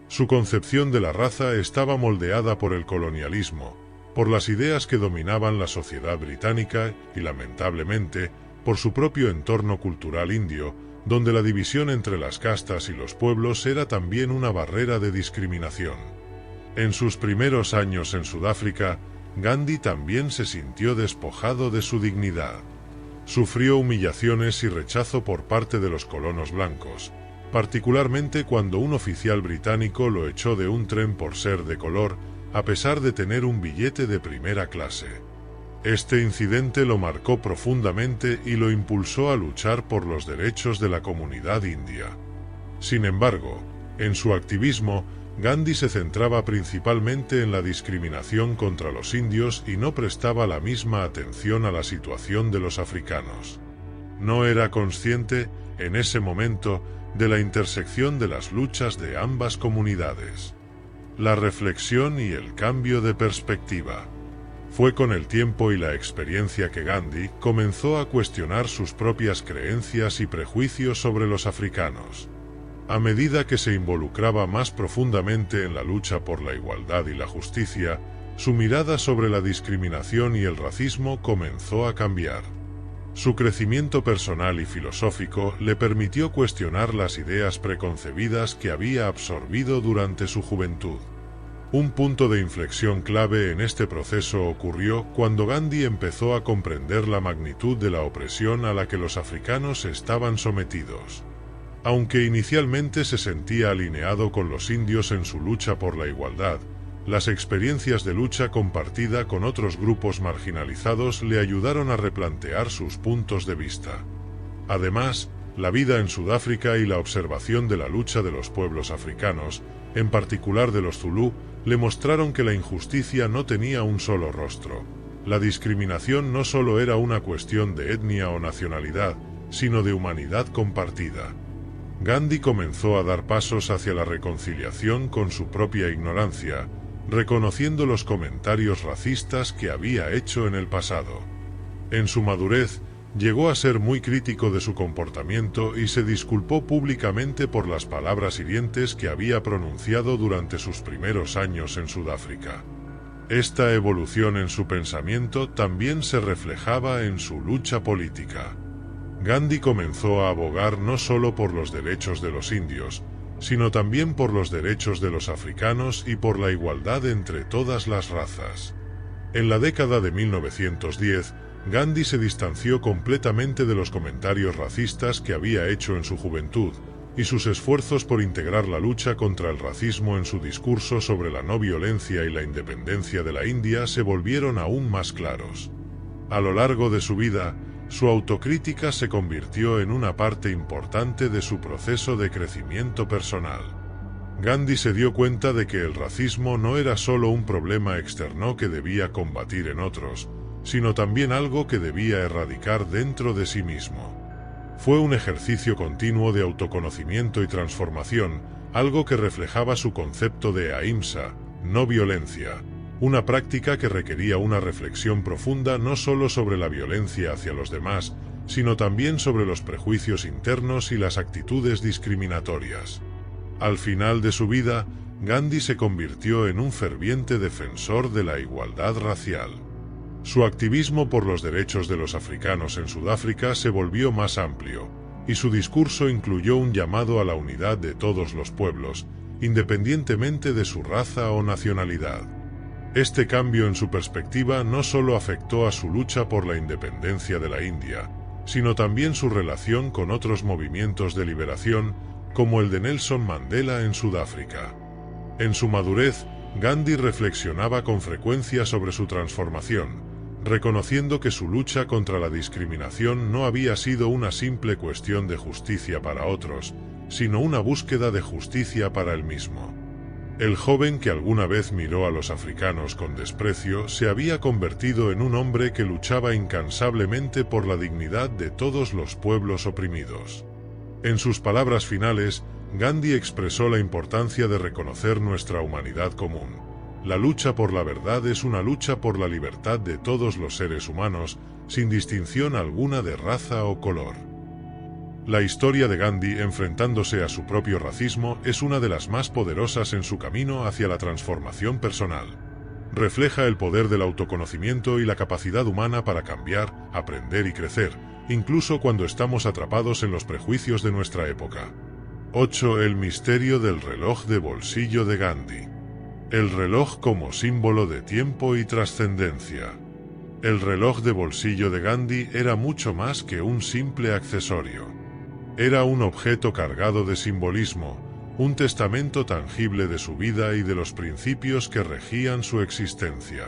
Su concepción de la raza estaba moldeada por el colonialismo, por las ideas que dominaban la sociedad británica y, lamentablemente, por su propio entorno cultural indio, donde la división entre las castas y los pueblos era también una barrera de discriminación. En sus primeros años en Sudáfrica, Gandhi también se sintió despojado de su dignidad. Sufrió humillaciones y rechazo por parte de los colonos blancos, particularmente cuando un oficial británico lo echó de un tren por ser de color, a pesar de tener un billete de primera clase. Este incidente lo marcó profundamente y lo impulsó a luchar por los derechos de la comunidad india. Sin embargo, en su activismo, Gandhi se centraba principalmente en la discriminación contra los indios y no prestaba la misma atención a la situación de los africanos. No era consciente, en ese momento, de la intersección de las luchas de ambas comunidades. La reflexión y el cambio de perspectiva. Fue con el tiempo y la experiencia que Gandhi comenzó a cuestionar sus propias creencias y prejuicios sobre los africanos. A medida que se involucraba más profundamente en la lucha por la igualdad y la justicia, su mirada sobre la discriminación y el racismo comenzó a cambiar. Su crecimiento personal y filosófico le permitió cuestionar las ideas preconcebidas que había absorbido durante su juventud. Un punto de inflexión clave en este proceso ocurrió cuando Gandhi empezó a comprender la magnitud de la opresión a la que los africanos estaban sometidos. Aunque inicialmente se sentía alineado con los indios en su lucha por la igualdad, las experiencias de lucha compartida con otros grupos marginalizados le ayudaron a replantear sus puntos de vista. Además, la vida en Sudáfrica y la observación de la lucha de los pueblos africanos, en particular de los zulú, le mostraron que la injusticia no tenía un solo rostro. La discriminación no solo era una cuestión de etnia o nacionalidad, sino de humanidad compartida. Gandhi comenzó a dar pasos hacia la reconciliación con su propia ignorancia, reconociendo los comentarios racistas que había hecho en el pasado. En su madurez, llegó a ser muy crítico de su comportamiento y se disculpó públicamente por las palabras hirientes que había pronunciado durante sus primeros años en Sudáfrica. Esta evolución en su pensamiento también se reflejaba en su lucha política. Gandhi comenzó a abogar no solo por los derechos de los indios, sino también por los derechos de los africanos y por la igualdad entre todas las razas. En la década de 1910, Gandhi se distanció completamente de los comentarios racistas que había hecho en su juventud, y sus esfuerzos por integrar la lucha contra el racismo en su discurso sobre la no violencia y la independencia de la India se volvieron aún más claros. A lo largo de su vida, su autocrítica se convirtió en una parte importante de su proceso de crecimiento personal. Gandhi se dio cuenta de que el racismo no era solo un problema externo que debía combatir en otros, sino también algo que debía erradicar dentro de sí mismo. Fue un ejercicio continuo de autoconocimiento y transformación, algo que reflejaba su concepto de ahimsa, no violencia, una práctica que requería una reflexión profunda no solo sobre la violencia hacia los demás, sino también sobre los prejuicios internos y las actitudes discriminatorias. Al final de su vida, Gandhi se convirtió en un ferviente defensor de la igualdad racial. Su activismo por los derechos de los africanos en Sudáfrica se volvió más amplio, y su discurso incluyó un llamado a la unidad de todos los pueblos, independientemente de su raza o nacionalidad. Este cambio en su perspectiva no solo afectó a su lucha por la independencia de la India, sino también su relación con otros movimientos de liberación, como el de Nelson Mandela en Sudáfrica. En su madurez, Gandhi reflexionaba con frecuencia sobre su transformación, reconociendo que su lucha contra la discriminación no había sido una simple cuestión de justicia para otros, sino una búsqueda de justicia para él mismo. El joven que alguna vez miró a los africanos con desprecio se había convertido en un hombre que luchaba incansablemente por la dignidad de todos los pueblos oprimidos. En sus palabras finales, Gandhi expresó la importancia de reconocer nuestra humanidad común. La lucha por la verdad es una lucha por la libertad de todos los seres humanos, sin distinción alguna de raza o color. La historia de Gandhi enfrentándose a su propio racismo es una de las más poderosas en su camino hacia la transformación personal. Refleja el poder del autoconocimiento y la capacidad humana para cambiar, aprender y crecer, incluso cuando estamos atrapados en los prejuicios de nuestra época. 8. El misterio del reloj de bolsillo de Gandhi. El reloj como símbolo de tiempo y trascendencia. El reloj de bolsillo de Gandhi era mucho más que un simple accesorio. Era un objeto cargado de simbolismo, un testamento tangible de su vida y de los principios que regían su existencia.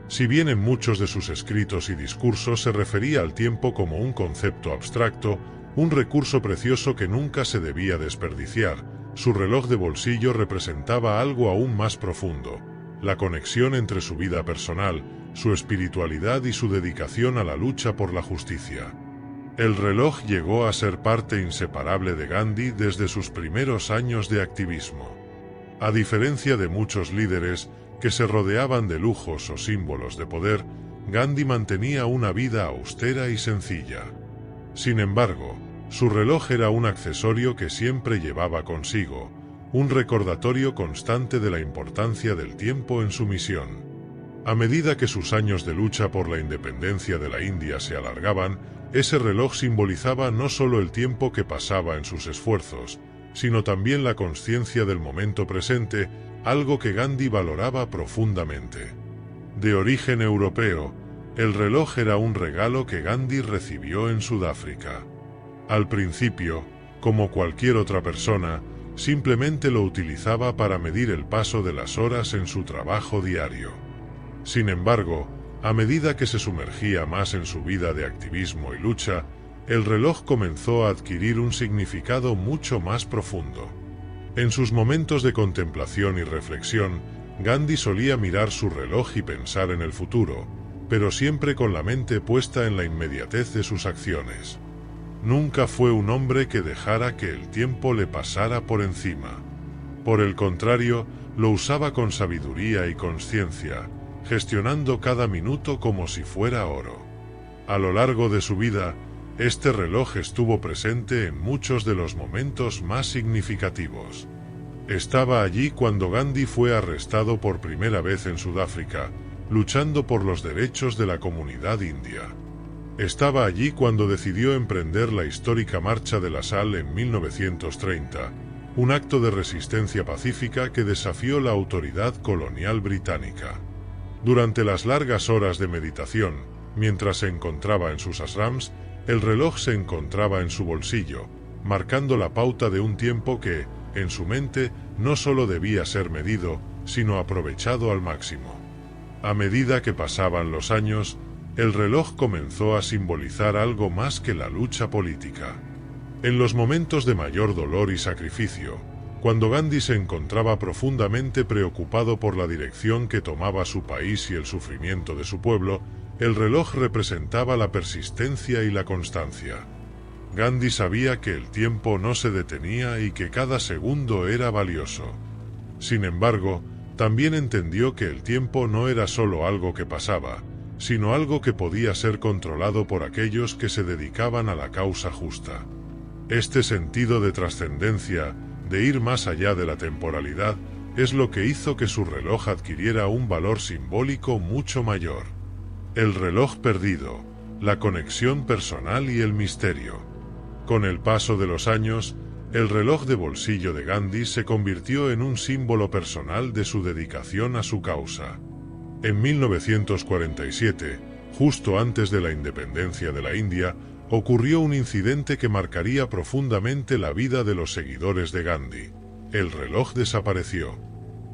Si bien en muchos de sus escritos y discursos se refería al tiempo como un concepto abstracto, un recurso precioso que nunca se debía desperdiciar, su reloj de bolsillo representaba algo aún más profundo: la conexión entre su vida personal, su espiritualidad y su dedicación a la lucha por la justicia. El reloj llegó a ser parte inseparable de Gandhi desde sus primeros años de activismo. A diferencia de muchos líderes que se rodeaban de lujos o símbolos de poder, Gandhi mantenía una vida austera y sencilla. Sin embargo, su reloj era un accesorio que siempre llevaba consigo, un recordatorio constante de la importancia del tiempo en su misión. A medida que sus años de lucha por la independencia de la India se alargaban, ese reloj simbolizaba no solo el tiempo que pasaba en sus esfuerzos, sino también la consciencia del momento presente, algo que Gandhi valoraba profundamente. De origen europeo, el reloj era un regalo que Gandhi recibió en Sudáfrica. Al principio, como cualquier otra persona, simplemente lo utilizaba para medir el paso de las horas en su trabajo diario. Sin embargo, a medida que se sumergía más en su vida de activismo y lucha, el reloj comenzó a adquirir un significado mucho más profundo. En sus momentos de contemplación y reflexión, Gandhi solía mirar su reloj y pensar en el futuro, pero siempre con la mente puesta en la inmediatez de sus acciones. Nunca fue un hombre que dejara que el tiempo le pasara por encima. Por el contrario, lo usaba con sabiduría y consciencia, gestionando cada minuto como si fuera oro. A lo largo de su vida, este reloj estuvo presente en muchos de los momentos más significativos. Estaba allí cuando Gandhi fue arrestado por primera vez en Sudáfrica, luchando por los derechos de la comunidad india. Estaba allí cuando decidió emprender la histórica Marcha de la Sal en 1930, un acto de resistencia pacífica que desafió la autoridad colonial británica. Durante las largas horas de meditación, mientras se encontraba en sus ashrams, el reloj se encontraba en su bolsillo, marcando la pauta de un tiempo que, en su mente, no solo debía ser medido, sino aprovechado al máximo. A medida que pasaban los años, el reloj comenzó a simbolizar algo más que la lucha política. En los momentos de mayor dolor y sacrificio, cuando Gandhi se encontraba profundamente preocupado por la dirección que tomaba su país y el sufrimiento de su pueblo, el reloj representaba la persistencia y la constancia. Gandhi sabía que el tiempo no se detenía y que cada segundo era valioso. Sin embargo, también entendió que el tiempo no era solo algo que pasaba, sino algo que podía ser controlado por aquellos que se dedicaban a la causa justa. Este sentido de trascendencia, de ir más allá de la temporalidad, es lo que hizo que su reloj adquiriera un valor simbólico mucho mayor. El reloj perdido, la conexión personal y el misterio. Con el paso de los años, el reloj de bolsillo de Gandhi se convirtió en un símbolo personal de su dedicación a su causa. En 1947, justo antes de la independencia de la India, ocurrió un incidente que marcaría profundamente la vida de los seguidores de Gandhi. El reloj desapareció.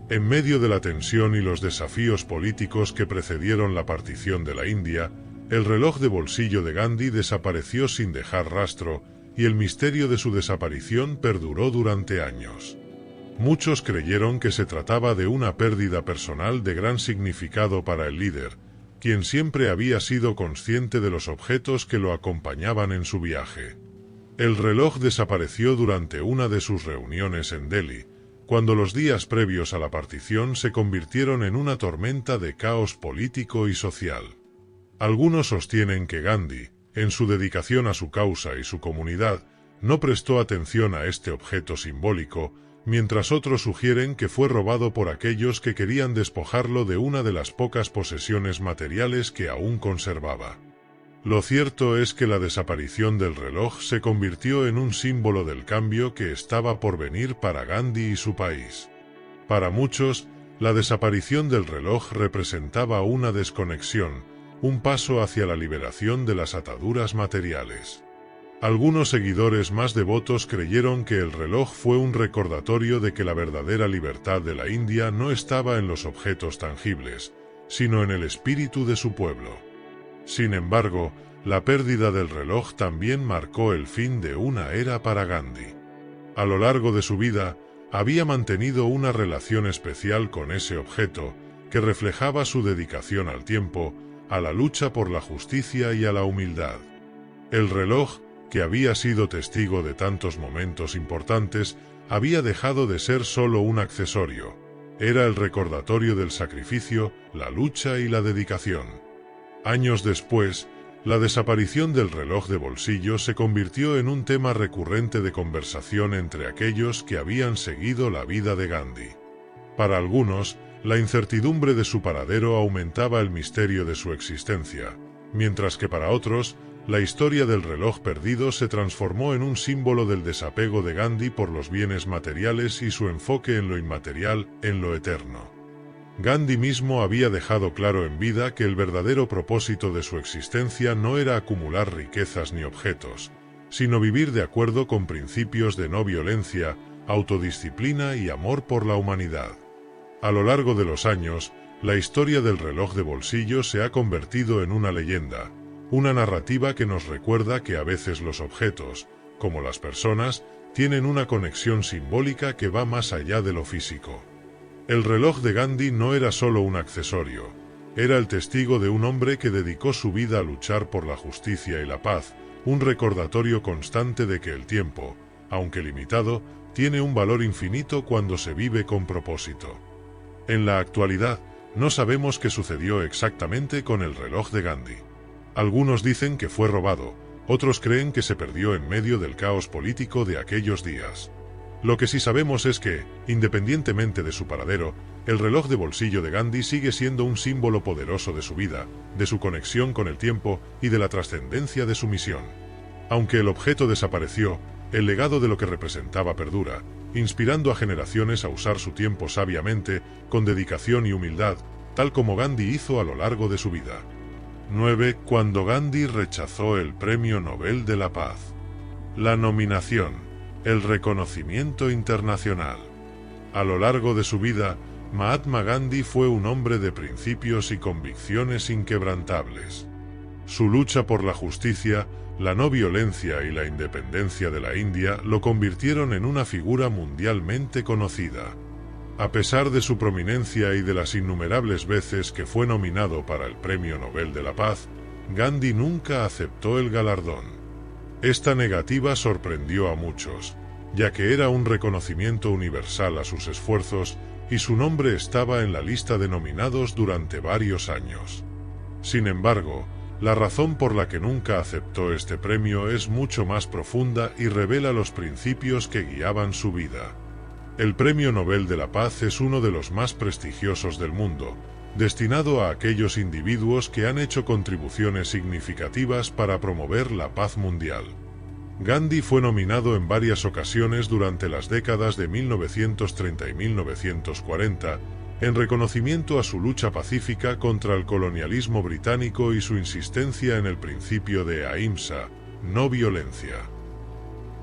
En medio de la tensión y los desafíos políticos que precedieron la partición de la India, el reloj de bolsillo de Gandhi desapareció sin dejar rastro, y el misterio de su desaparición perduró durante años. Muchos creyeron que se trataba de una pérdida personal de gran significado para el líder, quien siempre había sido consciente de los objetos que lo acompañaban en su viaje. El reloj desapareció durante una de sus reuniones en Delhi, cuando los días previos a la partición se convirtieron en una tormenta de caos político y social. Algunos sostienen que Gandhi, en su dedicación a su causa y su comunidad, no prestó atención a este objeto simbólico, mientras otros sugieren que fue robado por aquellos que querían despojarlo de una de las pocas posesiones materiales que aún conservaba. Lo cierto es que la desaparición del reloj se convirtió en un símbolo del cambio que estaba por venir para Gandhi y su país. Para muchos, la desaparición del reloj representaba una desconexión, un paso hacia la liberación de las ataduras materiales. Algunos seguidores más devotos creyeron que el reloj fue un recordatorio de que la verdadera libertad de la India no estaba en los objetos tangibles, sino en el espíritu de su pueblo. Sin embargo, la pérdida del reloj también marcó el fin de una era para Gandhi. A lo largo de su vida, Había mantenido una relación especial con ese objeto que reflejaba su dedicación al tiempo, a la lucha por la justicia y a la humildad. El reloj, que había sido testigo de tantos momentos importantes, había dejado de ser solo un accesorio. Era el recordatorio del sacrificio, la lucha y la dedicación. Años después, la desaparición del reloj de bolsillo se convirtió en un tema recurrente de conversación entre aquellos que habían seguido la vida de Gandhi. Para algunos, la incertidumbre de su paradero aumentaba el misterio de su existencia, mientras que para otros, la historia del reloj perdido se transformó en un símbolo del desapego de Gandhi por los bienes materiales y su enfoque en lo inmaterial, en lo eterno. Gandhi mismo había dejado claro en vida que el verdadero propósito de su existencia no era acumular riquezas ni objetos, sino vivir de acuerdo con principios de no violencia, autodisciplina y amor por la humanidad. A lo largo de los años, la historia del reloj de bolsillo se ha convertido en una leyenda, una narrativa que nos recuerda que a veces los objetos, como las personas, tienen una conexión simbólica que va más allá de lo físico. El reloj de Gandhi no era solo un accesorio, era el testigo de un hombre que dedicó su vida a luchar por la justicia y la paz, un recordatorio constante de que el tiempo, aunque limitado, tiene un valor infinito cuando se vive con propósito. En la actualidad, no sabemos qué sucedió exactamente con el reloj de Gandhi. Algunos dicen que fue robado, otros creen que se perdió en medio del caos político de aquellos días. Lo que sí sabemos es que, independientemente de su paradero, el reloj de bolsillo de Gandhi sigue siendo un símbolo poderoso de su vida, de su conexión con el tiempo y de la trascendencia de su misión. Aunque el objeto desapareció, el legado de lo que representaba perdura, inspirando a generaciones a usar su tiempo sabiamente, con dedicación y humildad, tal como Gandhi hizo a lo largo de su vida. 9. Cuando Gandhi rechazó el Premio Nobel de la Paz. La nominación, el reconocimiento internacional. A lo largo de su vida, Mahatma Gandhi fue un hombre de principios y convicciones inquebrantables. Su lucha por la justicia, la no violencia y la independencia de la India lo convirtieron en una figura mundialmente conocida. A pesar de su prominencia y de las innumerables veces que fue nominado para el Premio Nobel de la Paz, Gandhi nunca aceptó el galardón. Esta negativa sorprendió a muchos, ya que era un reconocimiento universal a sus esfuerzos y su nombre estaba en la lista de nominados durante varios años. Sin embargo, la razón por la que nunca aceptó este premio es mucho más profunda y revela los principios que guiaban su vida. El Premio Nobel de la Paz es uno de los más prestigiosos del mundo, destinado a aquellos individuos que han hecho contribuciones significativas para promover la paz mundial. Gandhi fue nominado en varias ocasiones durante las décadas de 1930 y 1940, en reconocimiento a su lucha pacífica contra el colonialismo británico y su insistencia en el principio de ahimsa, no violencia.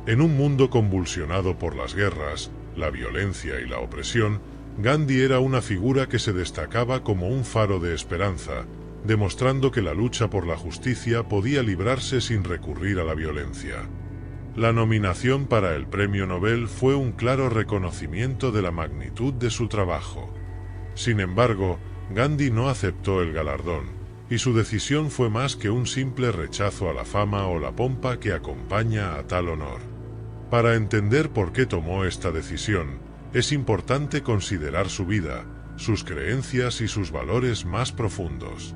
En un mundo convulsionado por las guerras, la violencia y la opresión, Gandhi era una figura que se destacaba como un faro de esperanza, demostrando que la lucha por la justicia podía librarse sin recurrir a la violencia. La nominación para el Premio Nobel fue un claro reconocimiento de la magnitud de su trabajo. Sin embargo, Gandhi no aceptó el galardón, y su decisión fue más que un simple rechazo a la fama o la pompa que acompaña a tal honor. Para entender por qué tomó esta decisión, es importante considerar su vida, sus creencias y sus valores más profundos.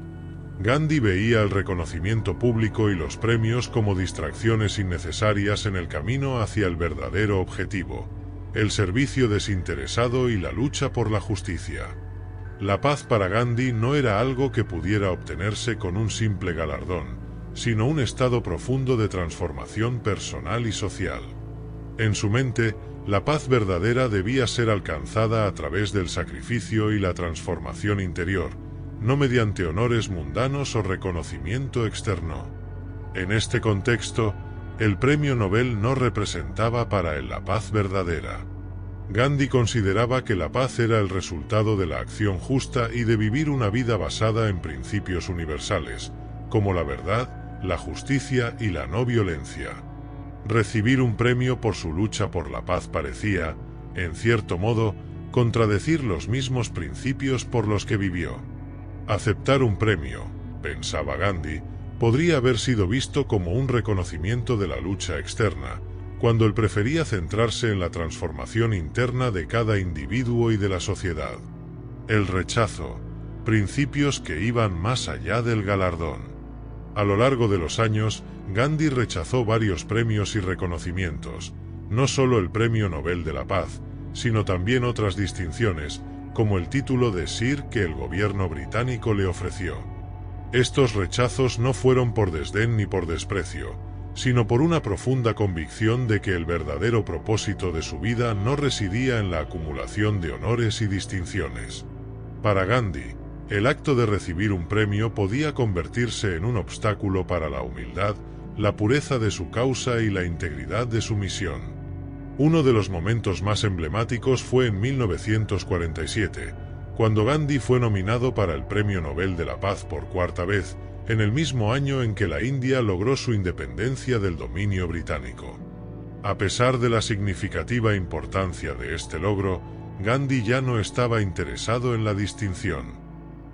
Gandhi veía el reconocimiento público y los premios como distracciones innecesarias en el camino hacia el verdadero objetivo, el servicio desinteresado y la lucha por la justicia. La paz para Gandhi no era algo que pudiera obtenerse con un simple galardón, sino un estado profundo de transformación personal y social. En su mente, la paz verdadera debía ser alcanzada a través del sacrificio y la transformación interior, no mediante honores mundanos o reconocimiento externo. En este contexto, el Premio Nobel no representaba para él la paz verdadera. Gandhi consideraba que la paz era el resultado de la acción justa y de vivir una vida basada en principios universales, como la verdad, la justicia y la no violencia. Recibir un premio por su lucha por la paz parecía, en cierto modo, contradecir los mismos principios por los que vivió. Aceptar un premio, pensaba Gandhi, podría haber sido visto como un reconocimiento de la lucha externa, cuando él prefería centrarse en la transformación interna de cada individuo y de la sociedad. El rechazo, principios que iban más allá del galardón. A lo largo de los años, Gandhi rechazó varios premios y reconocimientos, no solo el Premio Nobel de la Paz, sino también otras distinciones, como el título de Sir que el gobierno británico le ofreció. Estos rechazos no fueron por desdén ni por desprecio, sino por una profunda convicción de que el verdadero propósito de su vida no residía en la acumulación de honores y distinciones. Para Gandhi, el acto de recibir un premio podía convertirse en un obstáculo para la humildad, la pureza de su causa y la integridad de su misión. Uno de los momentos más emblemáticos fue en 1947, cuando Gandhi fue nominado para el Premio Nobel de la Paz por cuarta vez, en el mismo año en que la India logró su independencia del dominio británico. A pesar de la significativa importancia de este logro, Gandhi ya no estaba interesado en la distinción.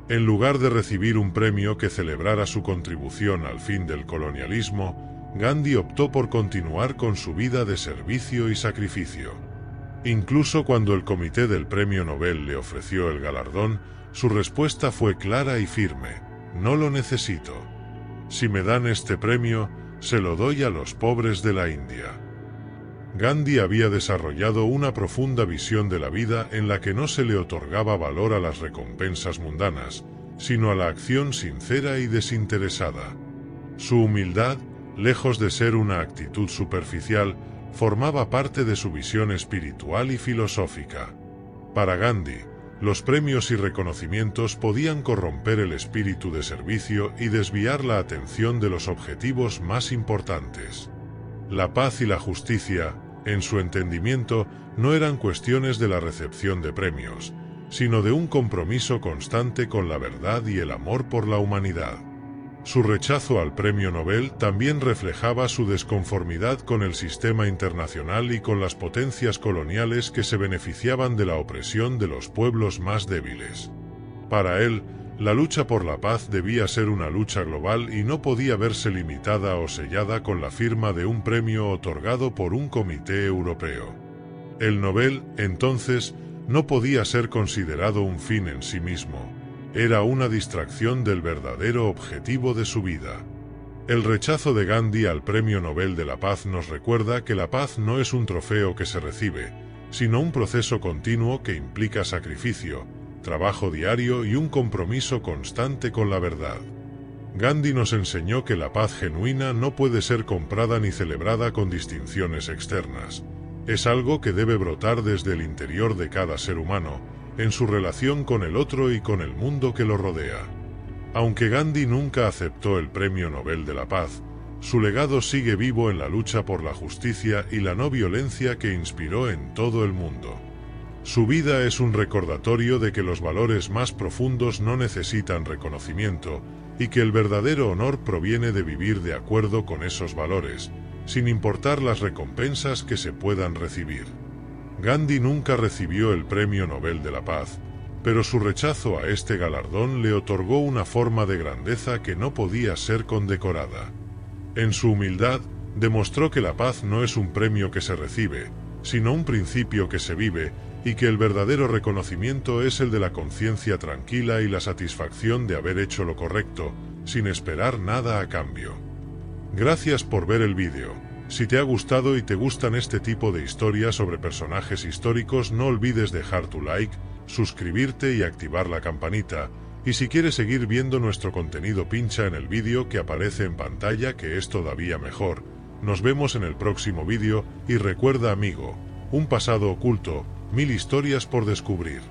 En lugar de recibir un premio que celebrara su contribución al fin del colonialismo, Gandhi optó por continuar con su vida de servicio y sacrificio. Incluso cuando el comité del Premio Nobel le ofreció el galardón, su respuesta fue clara y firme: no lo necesito. Si me dan este premio, se lo doy a los pobres de la India. Gandhi había desarrollado una profunda visión de la vida en la que no se le otorgaba valor a las recompensas mundanas, sino a la acción sincera y desinteresada. Su humildad, lejos de ser una actitud superficial, formaba parte de su visión espiritual y filosófica. Para Gandhi, los premios y reconocimientos podían corromper el espíritu de servicio y desviar la atención de los objetivos más importantes. La paz y la justicia, en su entendimiento, no eran cuestiones de la recepción de premios, sino de un compromiso constante con la verdad y el amor por la humanidad. Su rechazo al Premio Nobel también reflejaba su desconformidad con el sistema internacional y con las potencias coloniales que se beneficiaban de la opresión de los pueblos más débiles. Para él, la lucha por la paz debía ser una lucha global y no podía verse limitada o sellada con la firma de un premio otorgado por un comité europeo. El Nobel, entonces, no podía ser considerado un fin en sí mismo. Era una distracción del verdadero objetivo de su vida. El rechazo de Gandhi al Premio Nobel de la Paz nos recuerda que la paz no es un trofeo que se recibe, sino un proceso continuo que implica sacrificio, trabajo diario y un compromiso constante con la verdad. Gandhi nos enseñó que la paz genuina no puede ser comprada ni celebrada con distinciones externas. Es algo que debe brotar desde el interior de cada ser humano, en su relación con el otro y con el mundo que lo rodea. Aunque Gandhi nunca aceptó el Premio Nobel de la Paz, su legado sigue vivo en la lucha por la justicia y la no violencia que inspiró en todo el mundo. Su vida es un recordatorio de que los valores más profundos no necesitan reconocimiento y que el verdadero honor proviene de vivir de acuerdo con esos valores, sin importar las recompensas que se puedan recibir. Gandhi nunca recibió el Premio Nobel de la Paz, pero su rechazo a este galardón le otorgó una forma de grandeza que no podía ser condecorada. En su humildad, demostró que la paz no es un premio que se recibe, sino un principio que se vive, y que el verdadero reconocimiento es el de la conciencia tranquila y la satisfacción de haber hecho lo correcto, sin esperar nada a cambio. Gracias por ver el vídeo. Si te ha gustado y te gustan este tipo de historias sobre personajes históricos, no olvides dejar tu like, suscribirte y activar la campanita, y si quieres seguir viendo nuestro contenido pincha en el vídeo que aparece en pantalla, que es todavía mejor. Nos vemos en el próximo vídeo y recuerda, amigo, un pasado oculto, 1000 historias por descubrir.